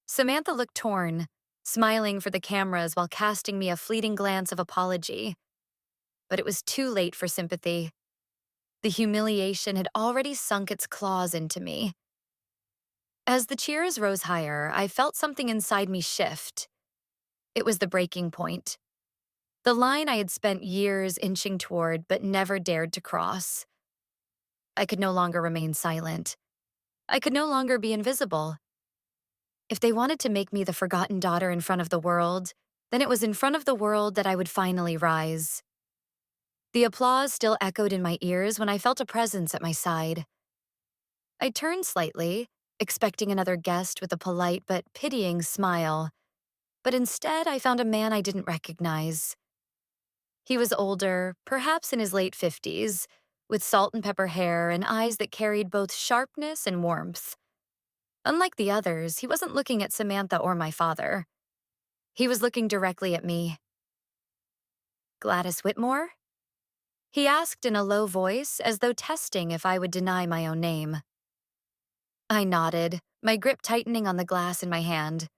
Samantha looked torn, smiling for the cameras while casting me a fleeting glance of apology. But it was too late for sympathy. The humiliation had already sunk its claws into me. As the cheers rose higher, I felt something inside me shift. It was the breaking point. The line I had spent years inching toward but never dared to cross. I could no longer remain silent. I could no longer be invisible. If they wanted to make me the forgotten daughter in front of the world, then it was in front of the world that I would finally rise. The applause still echoed in my ears when I felt a presence at my side. I turned slightly, expecting another guest with a polite but pitying smile, but instead I found a man I didn't recognize. He was older, perhaps in his late 50s, with salt and pepper hair and eyes that carried both sharpness and warmth. Unlike the others, he wasn't looking at Samantha or my father. He was looking directly at me. "Gladys Whitmore?" He asked in a low voice, as though testing if I would deny my own name. I nodded, my grip tightening on the glass in my hand.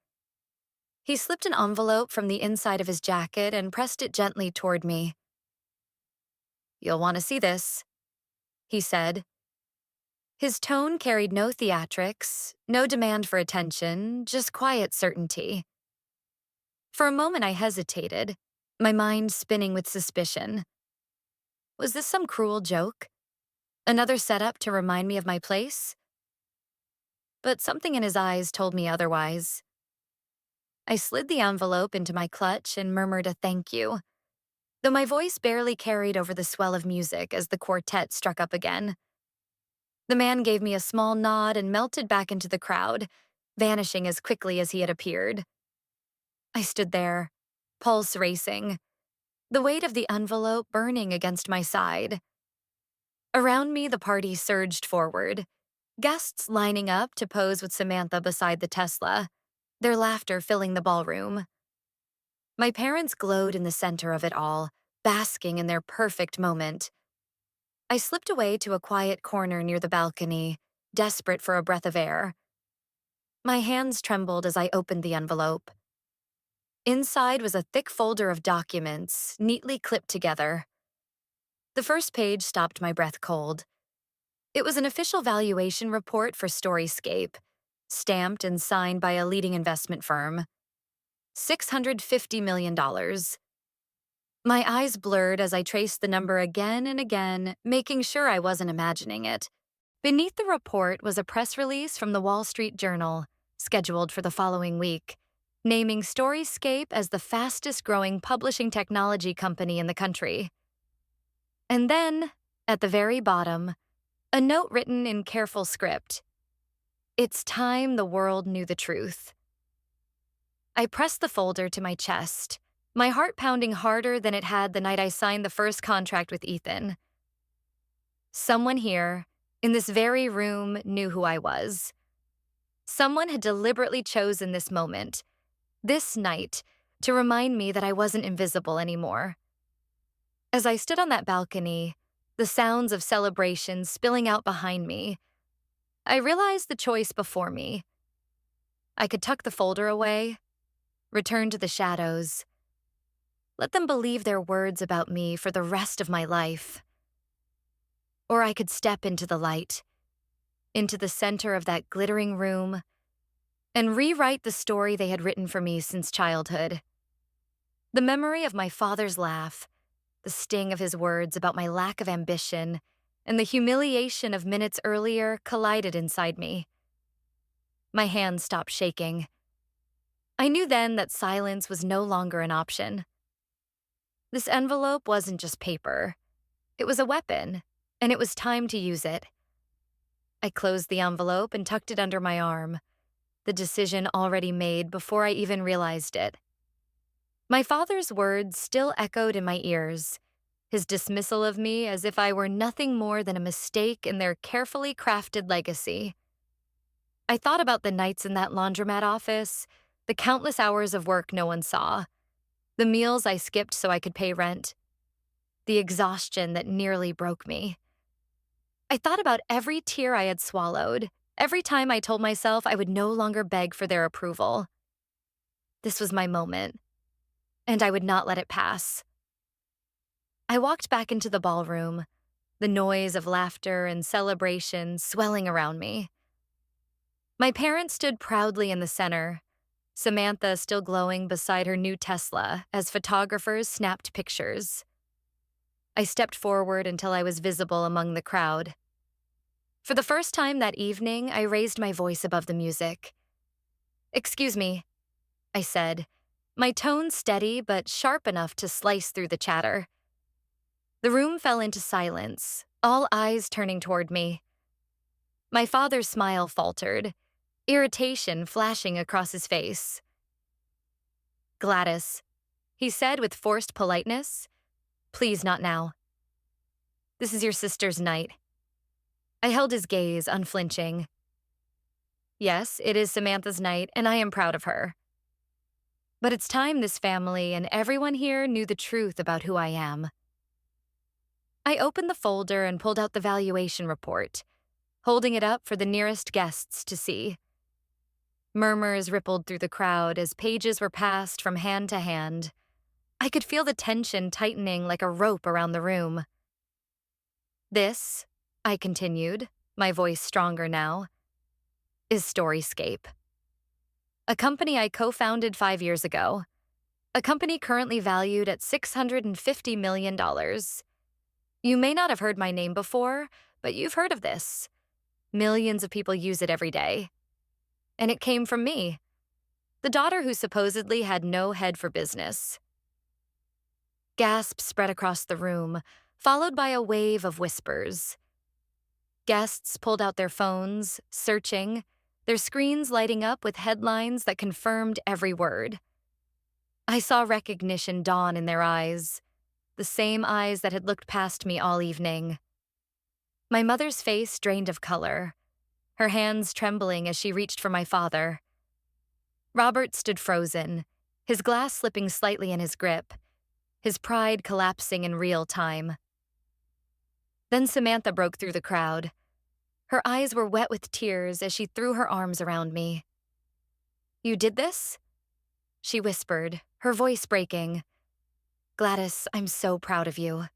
He slipped an envelope from the inside of his jacket and pressed it gently toward me. "You'll want to see this," he said. His tone carried no theatrics, no demand for attention, just quiet certainty. For a moment I hesitated, my mind spinning with suspicion. Was this some cruel joke? Another setup to remind me of my place? But something in his eyes told me otherwise. I slid the envelope into my clutch and murmured a thank you, though my voice barely carried over the swell of music as the quartet struck up again. The man gave me a small nod and melted back into the crowd, vanishing as quickly as he had appeared. I stood there, pulse racing, the weight of the envelope burning against my side. Around me, the party surged forward, guests lining up to pose with Samantha beside the Tesla, their laughter filling the ballroom. My parents glowed in the center of it all, basking in their perfect moment. I slipped away to a quiet corner near the balcony, desperate for a breath of air. My hands trembled as I opened the envelope. Inside was a thick folder of documents, neatly clipped together. The first page stopped my breath cold. It was an official valuation report for Storiescape, stamped and signed by a leading investment firm. $650 million. My eyes blurred as I traced the number again and again, making sure I wasn't imagining it. Beneath the report was a press release from the Wall Street Journal, scheduled for the following week, naming Storiescape as the fastest-growing publishing technology company in the country. And then, at the very bottom, a note written in careful script. "It's time the world knew the truth." I pressed the folder to my chest, my heart pounding harder than it had the night I signed the first contract with Ethan. Someone here, in this very room, knew who I was. Someone had deliberately chosen this moment, this night, to remind me that I wasn't invisible anymore. As I stood on that balcony, the sounds of celebration spilling out behind me, I realized the choice before me. I could tuck the folder away, return to the shadows, let them believe their words about me for the rest of my life. Or I could step into the light, into the center of that glittering room, and rewrite the story they had written for me since childhood. The memory of my father's laugh, the sting of his words about my lack of ambition, and the humiliation of minutes earlier collided inside me. My hands stopped shaking. I knew then that silence was no longer an option. This envelope wasn't just paper. It was a weapon, and it was time to use it. I closed the envelope and tucked it under my arm, the decision already made before I even realized it. My father's words still echoed in my ears, his dismissal of me as if I were nothing more than a mistake in their carefully crafted legacy. I thought about the nights in that laundromat office, the countless hours of work no one saw, the meals I skipped so I could pay rent, the exhaustion that nearly broke me. I thought about every tear I had swallowed, every time I told myself I would no longer beg for their approval. This was my moment, and I would not let it pass. I walked back into the ballroom, the noise of laughter and celebration swelling around me. My parents stood proudly in the center, Samantha still glowing beside her new Tesla as photographers snapped pictures. I stepped forward until I was visible among the crowd. For the first time that evening, I raised my voice above the music. "Excuse me," I said, my tone steady but sharp enough to slice through the chatter. The room fell into silence, all eyes turning toward me. My father's smile faltered, irritation flashing across his face. "Glattis," he said with forced politeness, "please not now. This is your sister's night." I held his gaze, unflinching. Yes, it is Samantha's night, and I am proud of her. But it's time this family and everyone here knew the truth about who I am. I opened the folder and pulled out the valuation report, holding it up for the nearest guests to see. Murmurs rippled through the crowd as pages were passed from hand to hand. I could feel the tension tightening like a rope around the room. "This," I continued, my voice stronger now, "is Storiescape. A company I co-founded 5 years ago. A company currently valued at $650 million. You may not have heard my name before, but you've heard of this. Millions of people use it every day. And it came from me, the daughter who supposedly had no head for business." Gasps spread across the room, followed by a wave of whispers. Guests pulled out their phones, searching, their screens lighting up with headlines that confirmed every word. I saw recognition dawn in their eyes, the same eyes that had looked past me all evening. My mother's face drained of color, her hands trembling as she reached for my father. Robert stood frozen, his glass slipping slightly in his grip, his pride collapsing in real time. Then Samantha broke through the crowd. Her eyes were wet with tears as she threw her arms around me. "You did this?" she whispered, her voice breaking. "Glattis, I'm so proud of you."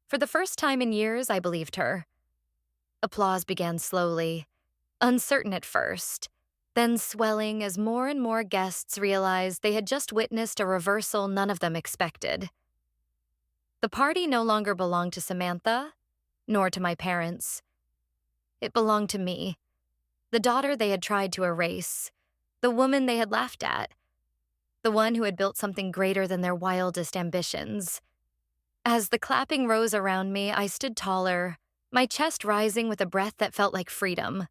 For the first time in years, I believed her. Applause began slowly, uncertain at first, then swelling as more and more guests realized they had just witnessed a reversal none of them expected. The party no longer belonged to Samantha, nor to my parents. It belonged to me, the daughter they had tried to erase, the woman they had laughed at, the one who had built something greater than their wildest ambitions. As the clapping rose around me, I stood taller, my chest rising with a breath that felt like freedom.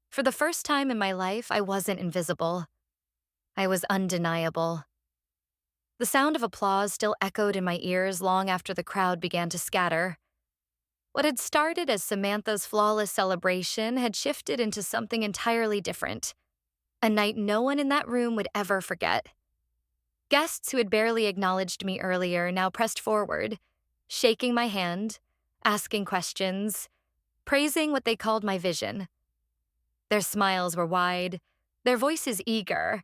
For the first time in my life, I wasn't invisible. I was undeniable. The sound of applause still echoed in my ears long after the crowd began to scatter. What had started as Samantha's flawless celebration had shifted into something entirely different, a night no one in that room would ever forget. Guests who had barely acknowledged me earlier now pressed forward, shaking my hand, asking questions, praising what they called my vision. Their smiles were wide, their voices eager,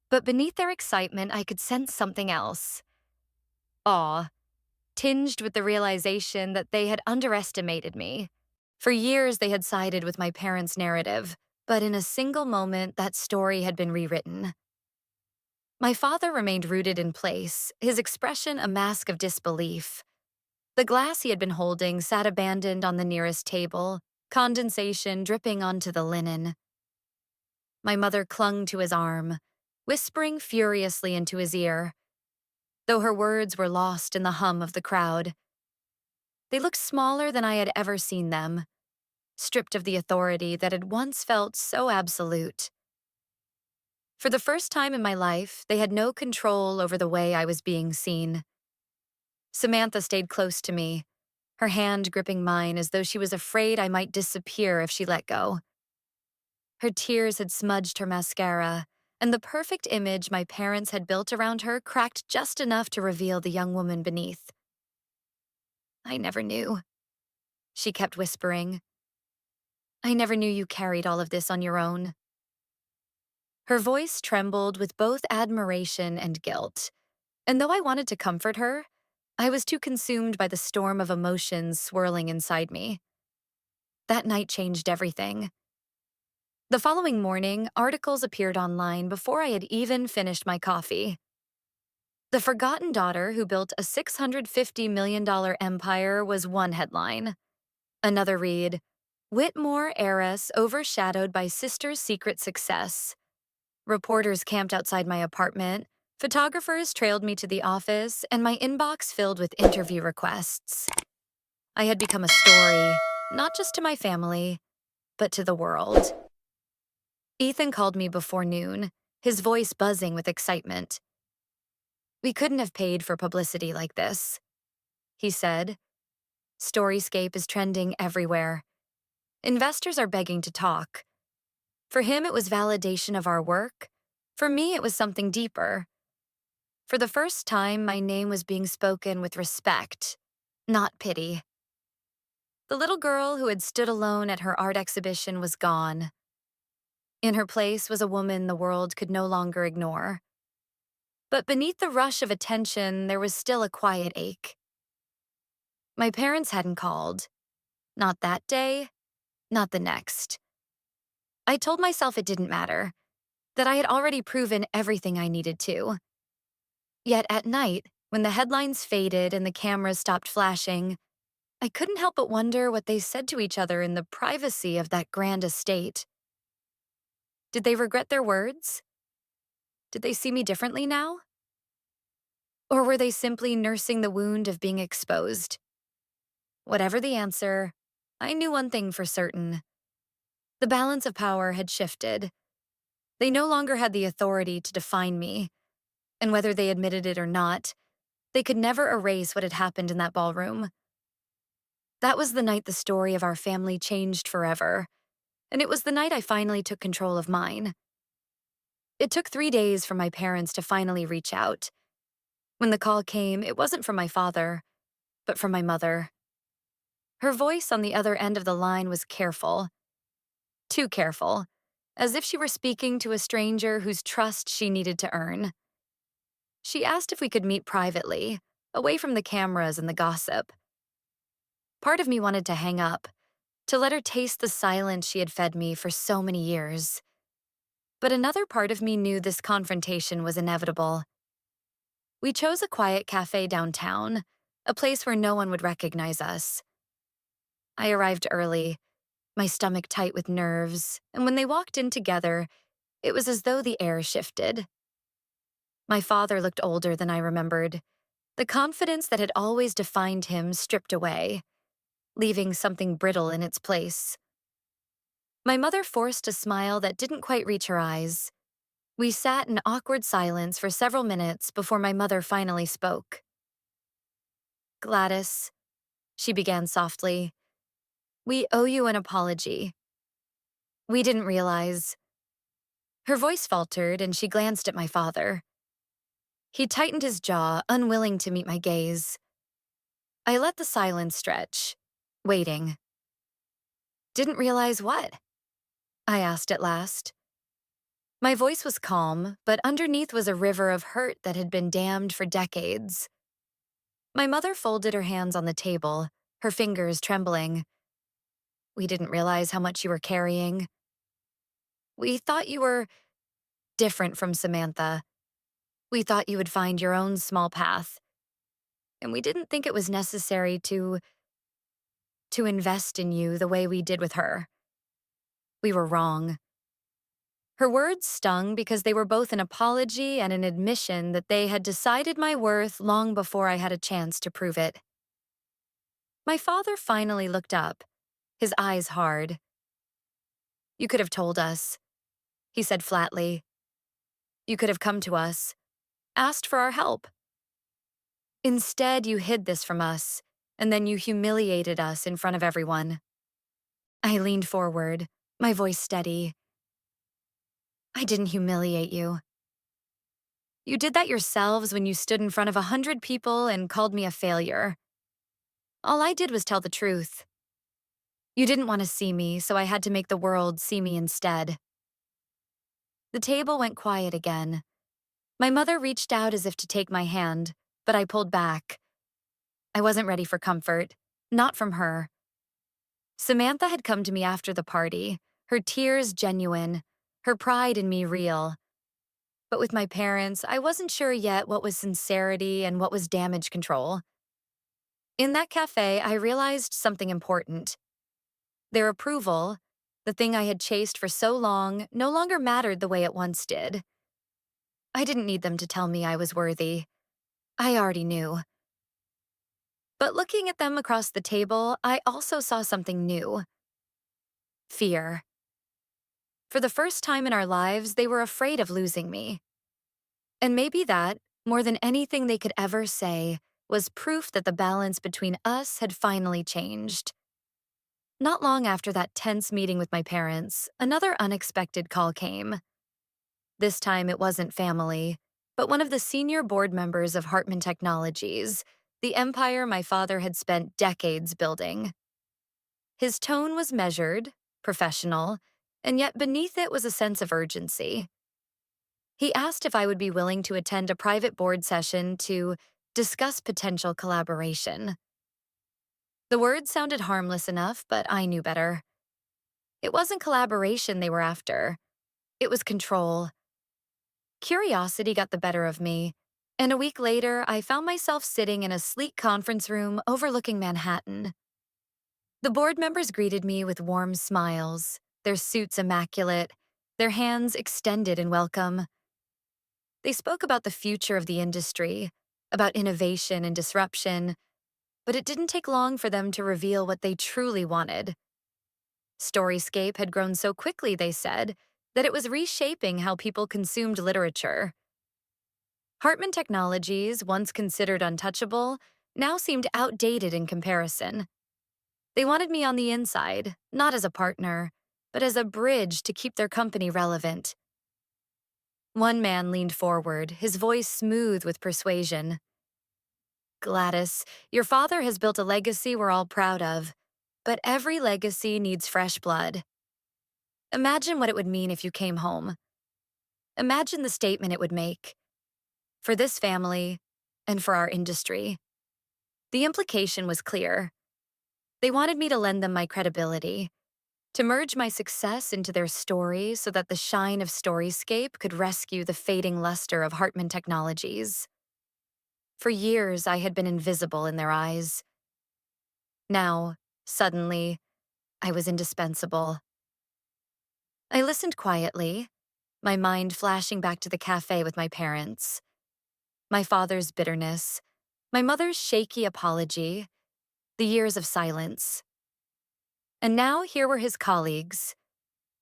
but beneath their excitement I could sense something else. Awe, tinged with the realization that they had underestimated me. For years they had sided with my parents' narrative, but in a single moment that story had been rewritten. My father remained rooted in place, his expression a mask of disbelief. The glass he had been holding sat abandoned on the nearest table, condensation dripping onto the linen. My mother clung to his arm, whispering furiously into his ear, though her words were lost in the hum of the crowd. They looked smaller than I had ever seen them, stripped of the authority that had once felt so absolute. For the first time in my life, they had no control over the way I was being seen. Samantha stayed close to me, her hand gripping mine as though she was afraid I might disappear if she let go. Her tears had smudged her mascara, and the perfect image my parents had built around her cracked just enough to reveal the young woman beneath. "I never knew," she kept whispering. "I never knew you carried all of this on your own." Her voice trembled with both admiration and guilt, and though I wanted to comfort her, I was too consumed by the storm of emotions swirling inside me. That night changed everything. The following morning, articles appeared online before I had even finished my coffee. The forgotten daughter who built a $650 million empire was one headline. Another read, "Whitmore heiress overshadowed by sister's secret success." Reporters camped outside my apartment, photographers trailed me to the office, and my inbox filled with interview requests. I had become a story, not just to my family, but to the world. Ethan called me before noon, his voice buzzing with excitement. "We couldn't have paid for publicity like this," he said. "Storiescape is trending everywhere. Investors are begging to talk." For him, it was validation of our work. For me, it was something deeper. For the first time, my name was being spoken with respect, not pity. The little girl who had stood alone at her art exhibition was gone. In her place was a woman the world could no longer ignore. But beneath the rush of attention, there was still a quiet ache. My parents hadn't called. Not that day, not the next. I told myself it didn't matter, that I had already proven everything I needed to. Yet at night, when the headlines faded and the cameras stopped flashing, I couldn't help but wonder what they said to each other in the privacy of that grand estate. Did they regret their words? Did they see me differently now? Or were they simply nursing the wound of being exposed? Whatever the answer, I knew one thing for certain. The balance of power had shifted. They no longer had the authority to define me, and whether they admitted it or not, they could never erase what had happened in that ballroom. That was the night the story of our family changed forever, and it was the night I finally took control of mine. It took 3 days for my parents to finally reach out. When the call came, it wasn't from my father, but from my mother. Her voice on the other end of the line was careful. Too careful, as if she were speaking to a stranger whose trust she needed to earn. She asked if we could meet privately, away from the cameras and the gossip. Part of me wanted to hang up, to let her taste the silence she had fed me for so many years. But another part of me knew this confrontation was inevitable. We chose a quiet cafe downtown, a place where no one would recognize us. I arrived early, my stomach tight with nerves, and when they walked in together, it was as though the air shifted. My father looked older than I remembered, the confidence that had always defined him stripped away, leaving something brittle in its place. My mother forced a smile that didn't quite reach her eyes. We sat in awkward silence for several minutes before my mother finally spoke. Gladys, she began softly, we owe you an apology. We didn't realize. Her voice faltered and she glanced at my father. He tightened his jaw, unwilling to meet my gaze. I let the silence stretch, waiting. Didn't realize what? I asked at last. My voice was calm, but underneath was a river of hurt that had been dammed for decades. My mother folded her hands on the table, her fingers trembling. We didn't realize how much you were carrying. We thought you were different from Samantha. We thought you would find your own small path. And we didn't think it was necessary to invest in you the way we did with her. We were wrong. Her words stung because they were both an apology and an admission that they had decided my worth long before I had a chance to prove it. My father finally looked up, his eyes hard. You could have told us, he said flatly. You could have come to us, asked for our help. Instead, you hid this from us, and then you humiliated us in front of everyone. I leaned forward, my voice steady. I didn't humiliate you. You did that yourselves when you stood in front of 100 people and called me a failure. All I did was tell the truth. You didn't want to see me, so I had to make the world see me instead. The table went quiet again. My mother reached out as if to take my hand, but I pulled back. I wasn't ready for comfort, not from her. Samantha had come to me after the party, her tears genuine, her pride in me real. But with my parents, I wasn't sure yet what was sincerity and what was damage control. In that cafe, I realized something important. Their approval, the thing I had chased for so long, no longer mattered the way it once did. I didn't need them to tell me I was worthy. I already knew. But looking at them across the table, I also saw something new. Fear. For the first time in our lives, they were afraid of losing me. And maybe that, more than anything they could ever say, was proof that the balance between us had finally changed. Not long after that tense meeting with my parents, another unexpected call came. This time it wasn't family, but one of the senior board members of Hartman Technologies, the empire my father had spent decades building. His tone was measured, professional, and yet beneath it was a sense of urgency. He asked if I would be willing to attend a private board session to discuss potential collaboration. The words sounded harmless enough, but I knew better. It wasn't collaboration they were after. It was control. Curiosity got the better of me, and a week later, I found myself sitting in a sleek conference room overlooking Manhattan. The board members greeted me with warm smiles, their suits immaculate, their hands extended in welcome. They spoke about the future of the industry, about innovation and disruption, but it didn't take long for them to reveal what they truly wanted. Storiescape had grown so quickly, they said, that it was reshaping how people consumed literature. Hartman Technologies, once considered untouchable, now seemed outdated in comparison. They wanted me on the inside, not as a partner, but as a bridge to keep their company relevant. One man leaned forward, his voice smooth with persuasion. Glattis, your father has built a legacy we're all proud of, but every legacy needs fresh blood. Imagine what it would mean if you came home. Imagine the statement it would make. For this family, and for our industry. The implication was clear. They wanted me to lend them my credibility, to merge my success into their story so that the shine of Storiescape could rescue the fading luster of Hartman Technologies. For years, I had been invisible in their eyes. Now, suddenly, I was indispensable. I listened quietly, my mind flashing back to the cafe with my parents. My father's bitterness, my mother's shaky apology, the years of silence. And now here were his colleagues,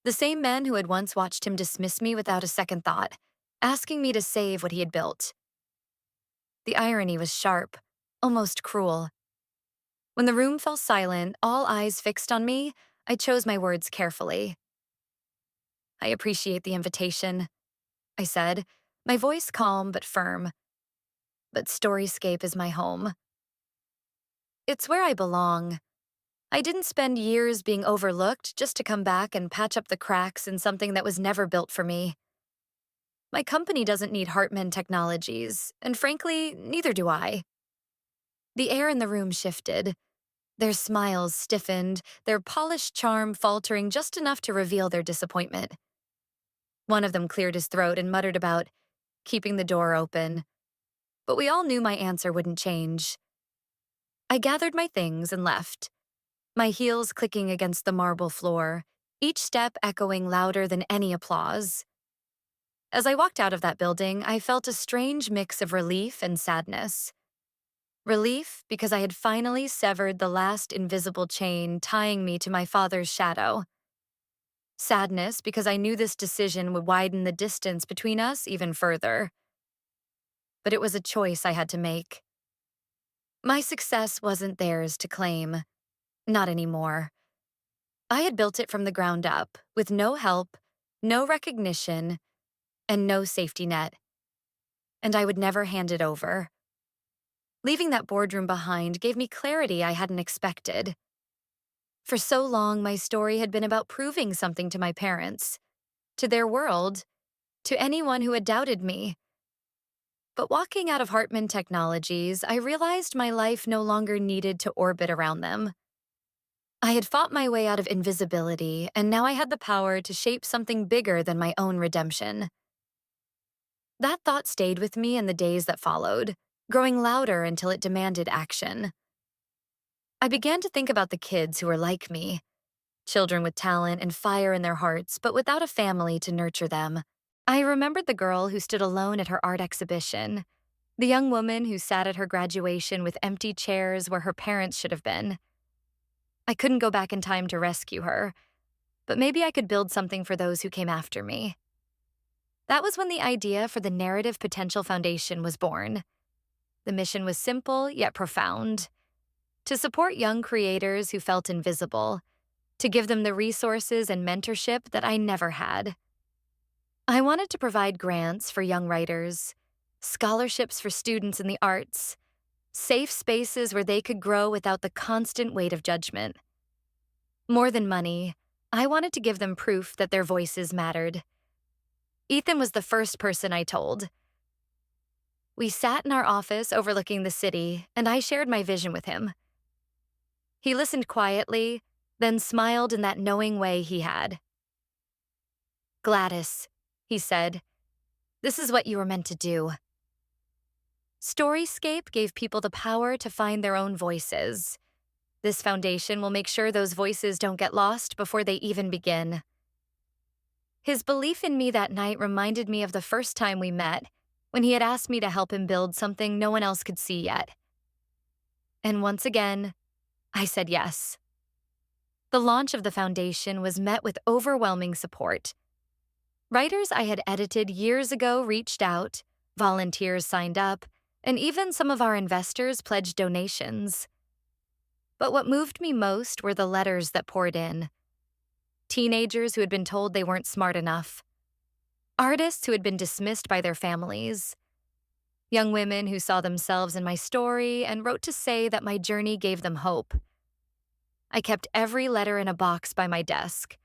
The same men who had once watched him dismiss me without a second thought, asking me to save what he had built. The irony was sharp, almost cruel. When the room fell silent, all eyes fixed on me, I chose my words carefully. "I appreciate the invitation," I said, my voice calm but firm. "But Storiescape is my home. It's where I belong. I didn't spend years being overlooked just to come back and patch up the cracks in something that was never built for me. My company doesn't need Hartman Technologies, and frankly, neither do I." The air in the room shifted. Their smiles stiffened, their polished charm faltering just enough to reveal their disappointment. One of them cleared his throat and muttered about keeping the door open, but we all knew my answer wouldn't change. I gathered my things and left, my heels clicking against the marble floor, each step echoing louder than any applause. As I walked out of that building, I felt a strange mix of relief and sadness. Relief because I had finally severed the last invisible chain tying me to my father's shadow. Sadness because I knew this decision would widen the distance between us even further. But it was a choice I had to make. My success wasn't theirs to claim. Not anymore. I had built it from the ground up, with no help, no recognition, and no safety net. And I would never hand it over. Leaving that boardroom behind gave me clarity I hadn't expected. For so long, my story had been about proving something to my parents, to their world, to anyone who had doubted me. But walking out of Hartman Technologies, I realized my life no longer needed to orbit around them. I had fought my way out of invisibility, and now I had the power to shape something bigger than my own redemption. That thought stayed with me in the days that followed, growing louder until it demanded action. I began to think about the kids who were like me, children with talent and fire in their hearts, but without a family to nurture them. I remembered the girl who stood alone at her art exhibition, the young woman who sat at her graduation with empty chairs where her parents should have been. I couldn't go back in time to rescue her, but maybe I could build something for those who came after me. That was when the idea for the Narrative Potential Foundation was born. The mission was simple yet profound: to support young creators who felt invisible, to give them the resources and mentorship that I never had. I wanted to provide grants for young writers, scholarships for students in the arts, safe spaces where they could grow without the constant weight of judgment. More than money, I wanted to give them proof that their voices mattered. Ethan was the first person I told. We sat in our office overlooking the city, and I shared my vision with him. He listened quietly, then smiled in that knowing way he had. "Glattis," he said, "this is what you were meant to do." Storiescape gave people the power to find their own voices. This foundation will make sure those voices don't get lost before they even begin. His belief in me that night reminded me of the first time we met, when he had asked me to help him build something no one else could see yet. And once again, I said yes. The launch of the foundation was met with overwhelming support. Writers I had edited years ago reached out, volunteers signed up, and even some of our investors pledged donations. But what moved me most were the letters that poured in. Teenagers who had been told they weren't smart enough. Artists who had been dismissed by their families. Young women who saw themselves in my story and wrote to say that my journey gave them hope. I kept every letter in a box by my desk,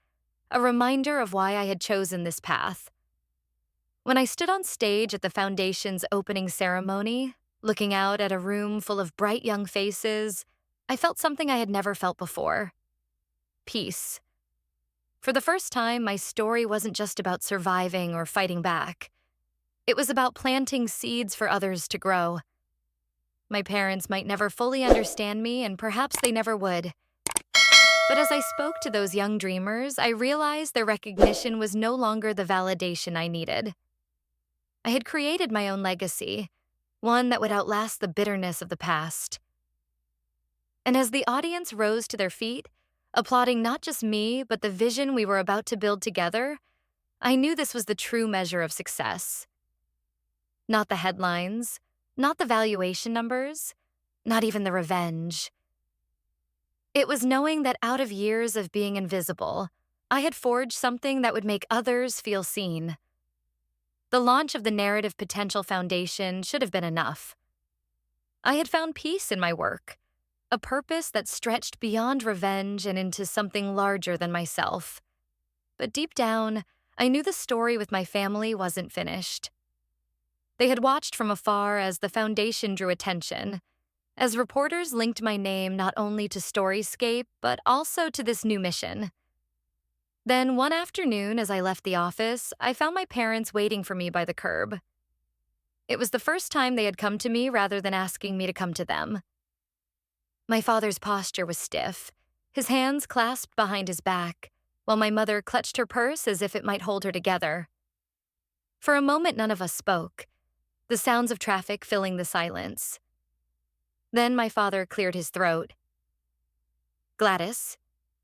a reminder of why I had chosen this path. When I stood on stage at the foundation's opening ceremony, looking out at a room full of bright young faces, I felt something I had never felt before: peace. For the first time, my story wasn't just about surviving or fighting back. It was about planting seeds for others to grow. My parents might never fully understand me, and perhaps they never would. But as I spoke to those young dreamers, I realized their recognition was no longer the validation I needed. I had created my own legacy, one that would outlast the bitterness of the past. And as the audience rose to their feet, applauding not just me, but the vision we were about to build together. I knew this was the true measure of success. Not the headlines, not the valuation numbers, not even the revenge. It was knowing that out of years of being invisible, I had forged something that would make others feel seen. The launch of the Narrative Potential Foundation should have been enough. I had found peace in my work, a purpose that stretched beyond revenge and into something larger than myself. But deep down, I knew the story with my family wasn't finished. They had watched from afar as the foundation drew attention, as reporters linked my name not only to Storiescape, but also to this new mission. Then one afternoon, as I left the office, I found my parents waiting for me by the curb. It was the first time they had come to me rather than asking me to come to them. My father's posture was stiff, his hands clasped behind his back, while my mother clutched her purse as if it might hold her together. For a moment, none of us spoke, the sounds of traffic filling the silence. Then my father cleared his throat. "Glattis,"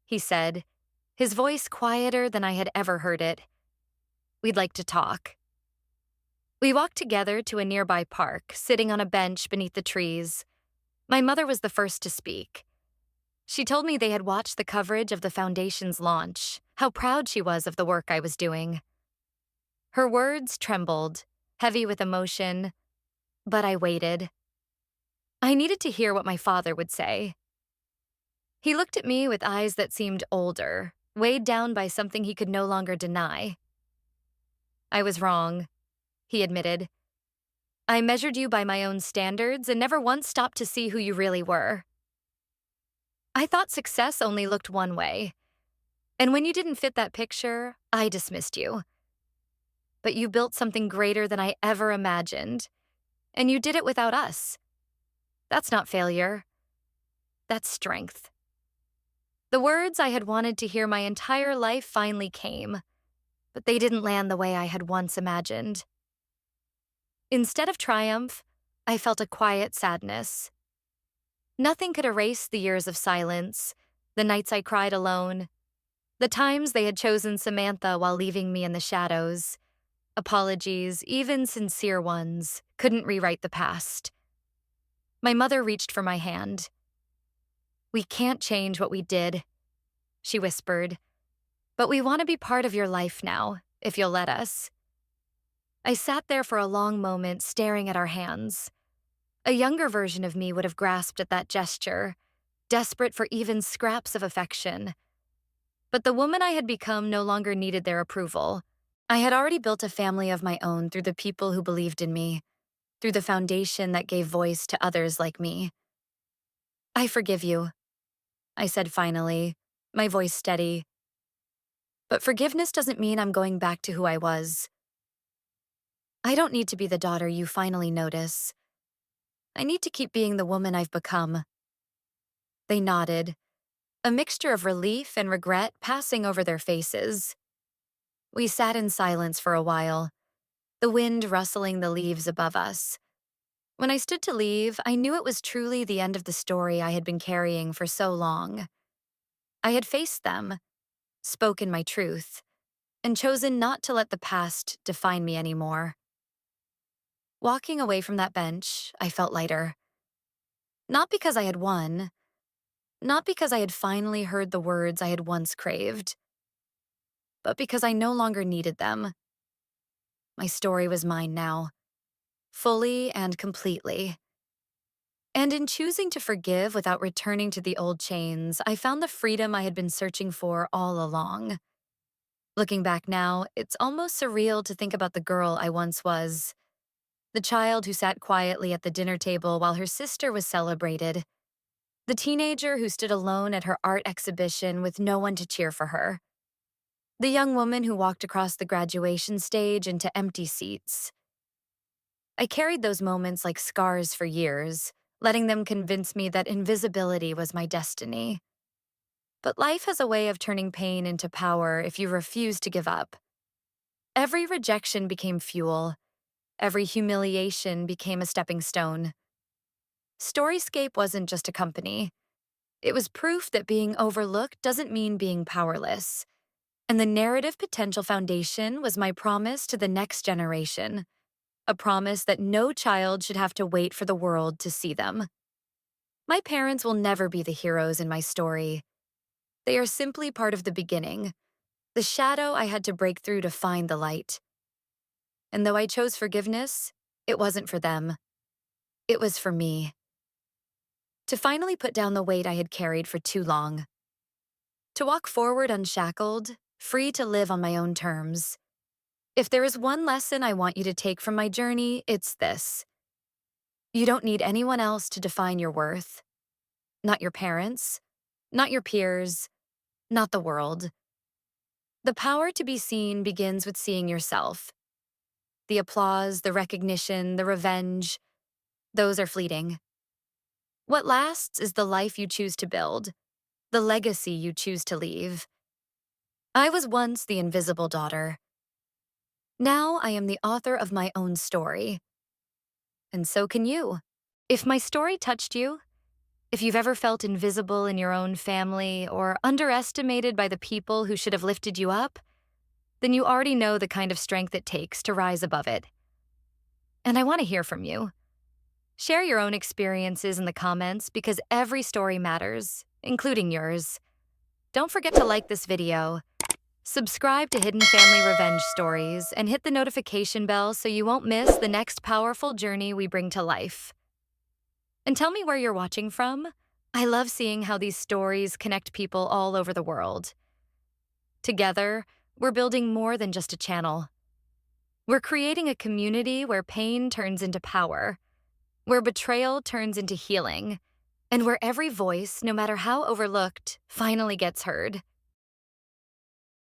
he said, his voice quieter than I had ever heard it. "We'd like to talk." We walked together to a nearby park, sitting on a bench beneath the trees. My mother was the first to speak. She told me they had watched the coverage of the foundation's launch, how proud she was of the work I was doing. Her words trembled, heavy with emotion, but I waited. I needed to hear what my father would say. He looked at me with eyes that seemed older, weighed down by something he could no longer deny. "I was wrong," he admitted. "I measured you by my own standards and never once stopped to see who you really were. I thought success only looked one way, and when you didn't fit that picture, I dismissed you. But you built something greater than I ever imagined, and you did it without us. That's not failure. That's strength." The words I had wanted to hear my entire life finally came, but they didn't land the way I had once imagined. Instead of triumph, I felt a quiet sadness. Nothing could erase the years of silence, the nights I cried alone, the times they had chosen Samantha while leaving me in the shadows. Apologies, even sincere ones, couldn't rewrite the past. My mother reached for my hand. "We can't change what we did," she whispered, "but we want to be part of your life now, if you'll let us." I sat there for a long moment staring at our hands. A younger version of me would have grasped at that gesture, desperate for even scraps of affection. But the woman I had become no longer needed their approval. I had already built a family of my own through the people who believed in me, through the foundation that gave voice to others like me. "I forgive you," I said finally, my voice steady. "But forgiveness doesn't mean I'm going back to who I was. I don't need to be the daughter you finally notice. I need to keep being the woman I've become." They nodded, a mixture of relief and regret passing over their faces. We sat in silence for a while, the wind rustling the leaves above us. When I stood to leave, I knew it was truly the end of the story I had been carrying for so long. I had faced them, spoken my truth, and chosen not to let the past define me anymore. Walking away from that bench, I felt lighter. Not because I had won, not because I had finally heard the words I had once craved, but because I no longer needed them. My story was mine now, fully and completely. And in choosing to forgive without returning to the old chains, I found the freedom I had been searching for all along. Looking back now, it's almost surreal to think about the girl I once was, the child who sat quietly at the dinner table while her sister was celebrated, the teenager who stood alone at her art exhibition with no one to cheer for her, the young woman who walked across the graduation stage into empty seats. I carried those moments like scars for years, letting them convince me that invisibility was my destiny. But life has a way of turning pain into power if you refuse to give up. Every rejection became fuel. Every humiliation became a stepping stone. Storiescape wasn't just a company. It was proof that being overlooked doesn't mean being powerless. And the narrative potential foundation was my promise to the next generation, a promise that no child should have to wait for the world to see them. My parents will never be the heroes in my story. They are simply part of the beginning, the shadow I had to break through to find the light. And though I chose forgiveness, it wasn't for them. It was for me. To finally put down the weight I had carried for too long. To walk forward unshackled, free to live on my own terms. If there is one lesson I want you to take from my journey, it's this. You don't need anyone else to define your worth. Not your parents, not your peers, not the world. The power to be seen begins with seeing yourself. The applause, the recognition, the revenge, those are fleeting. What lasts is the life you choose to build, the legacy you choose to leave. I was once the invisible daughter. Now I am the author of my own story. And so can you. If my story touched you, if you've ever felt invisible in your own family or underestimated by the people who should have lifted you up, then you already know the kind of strength it takes to rise above it. And I want to hear from you. Share your own experiences in the comments because every story matters, including yours. Don't forget to like this video, subscribe to Hidden Family Revenge Stories, and hit the notification bell so you won't miss the next powerful journey we bring to life. And tell me where you're watching from. I love seeing how these stories connect people all over the world. Together, we're building more than just a channel. We're creating a community where pain turns into power, where betrayal turns into healing, and where every voice, no matter how overlooked, finally gets heard.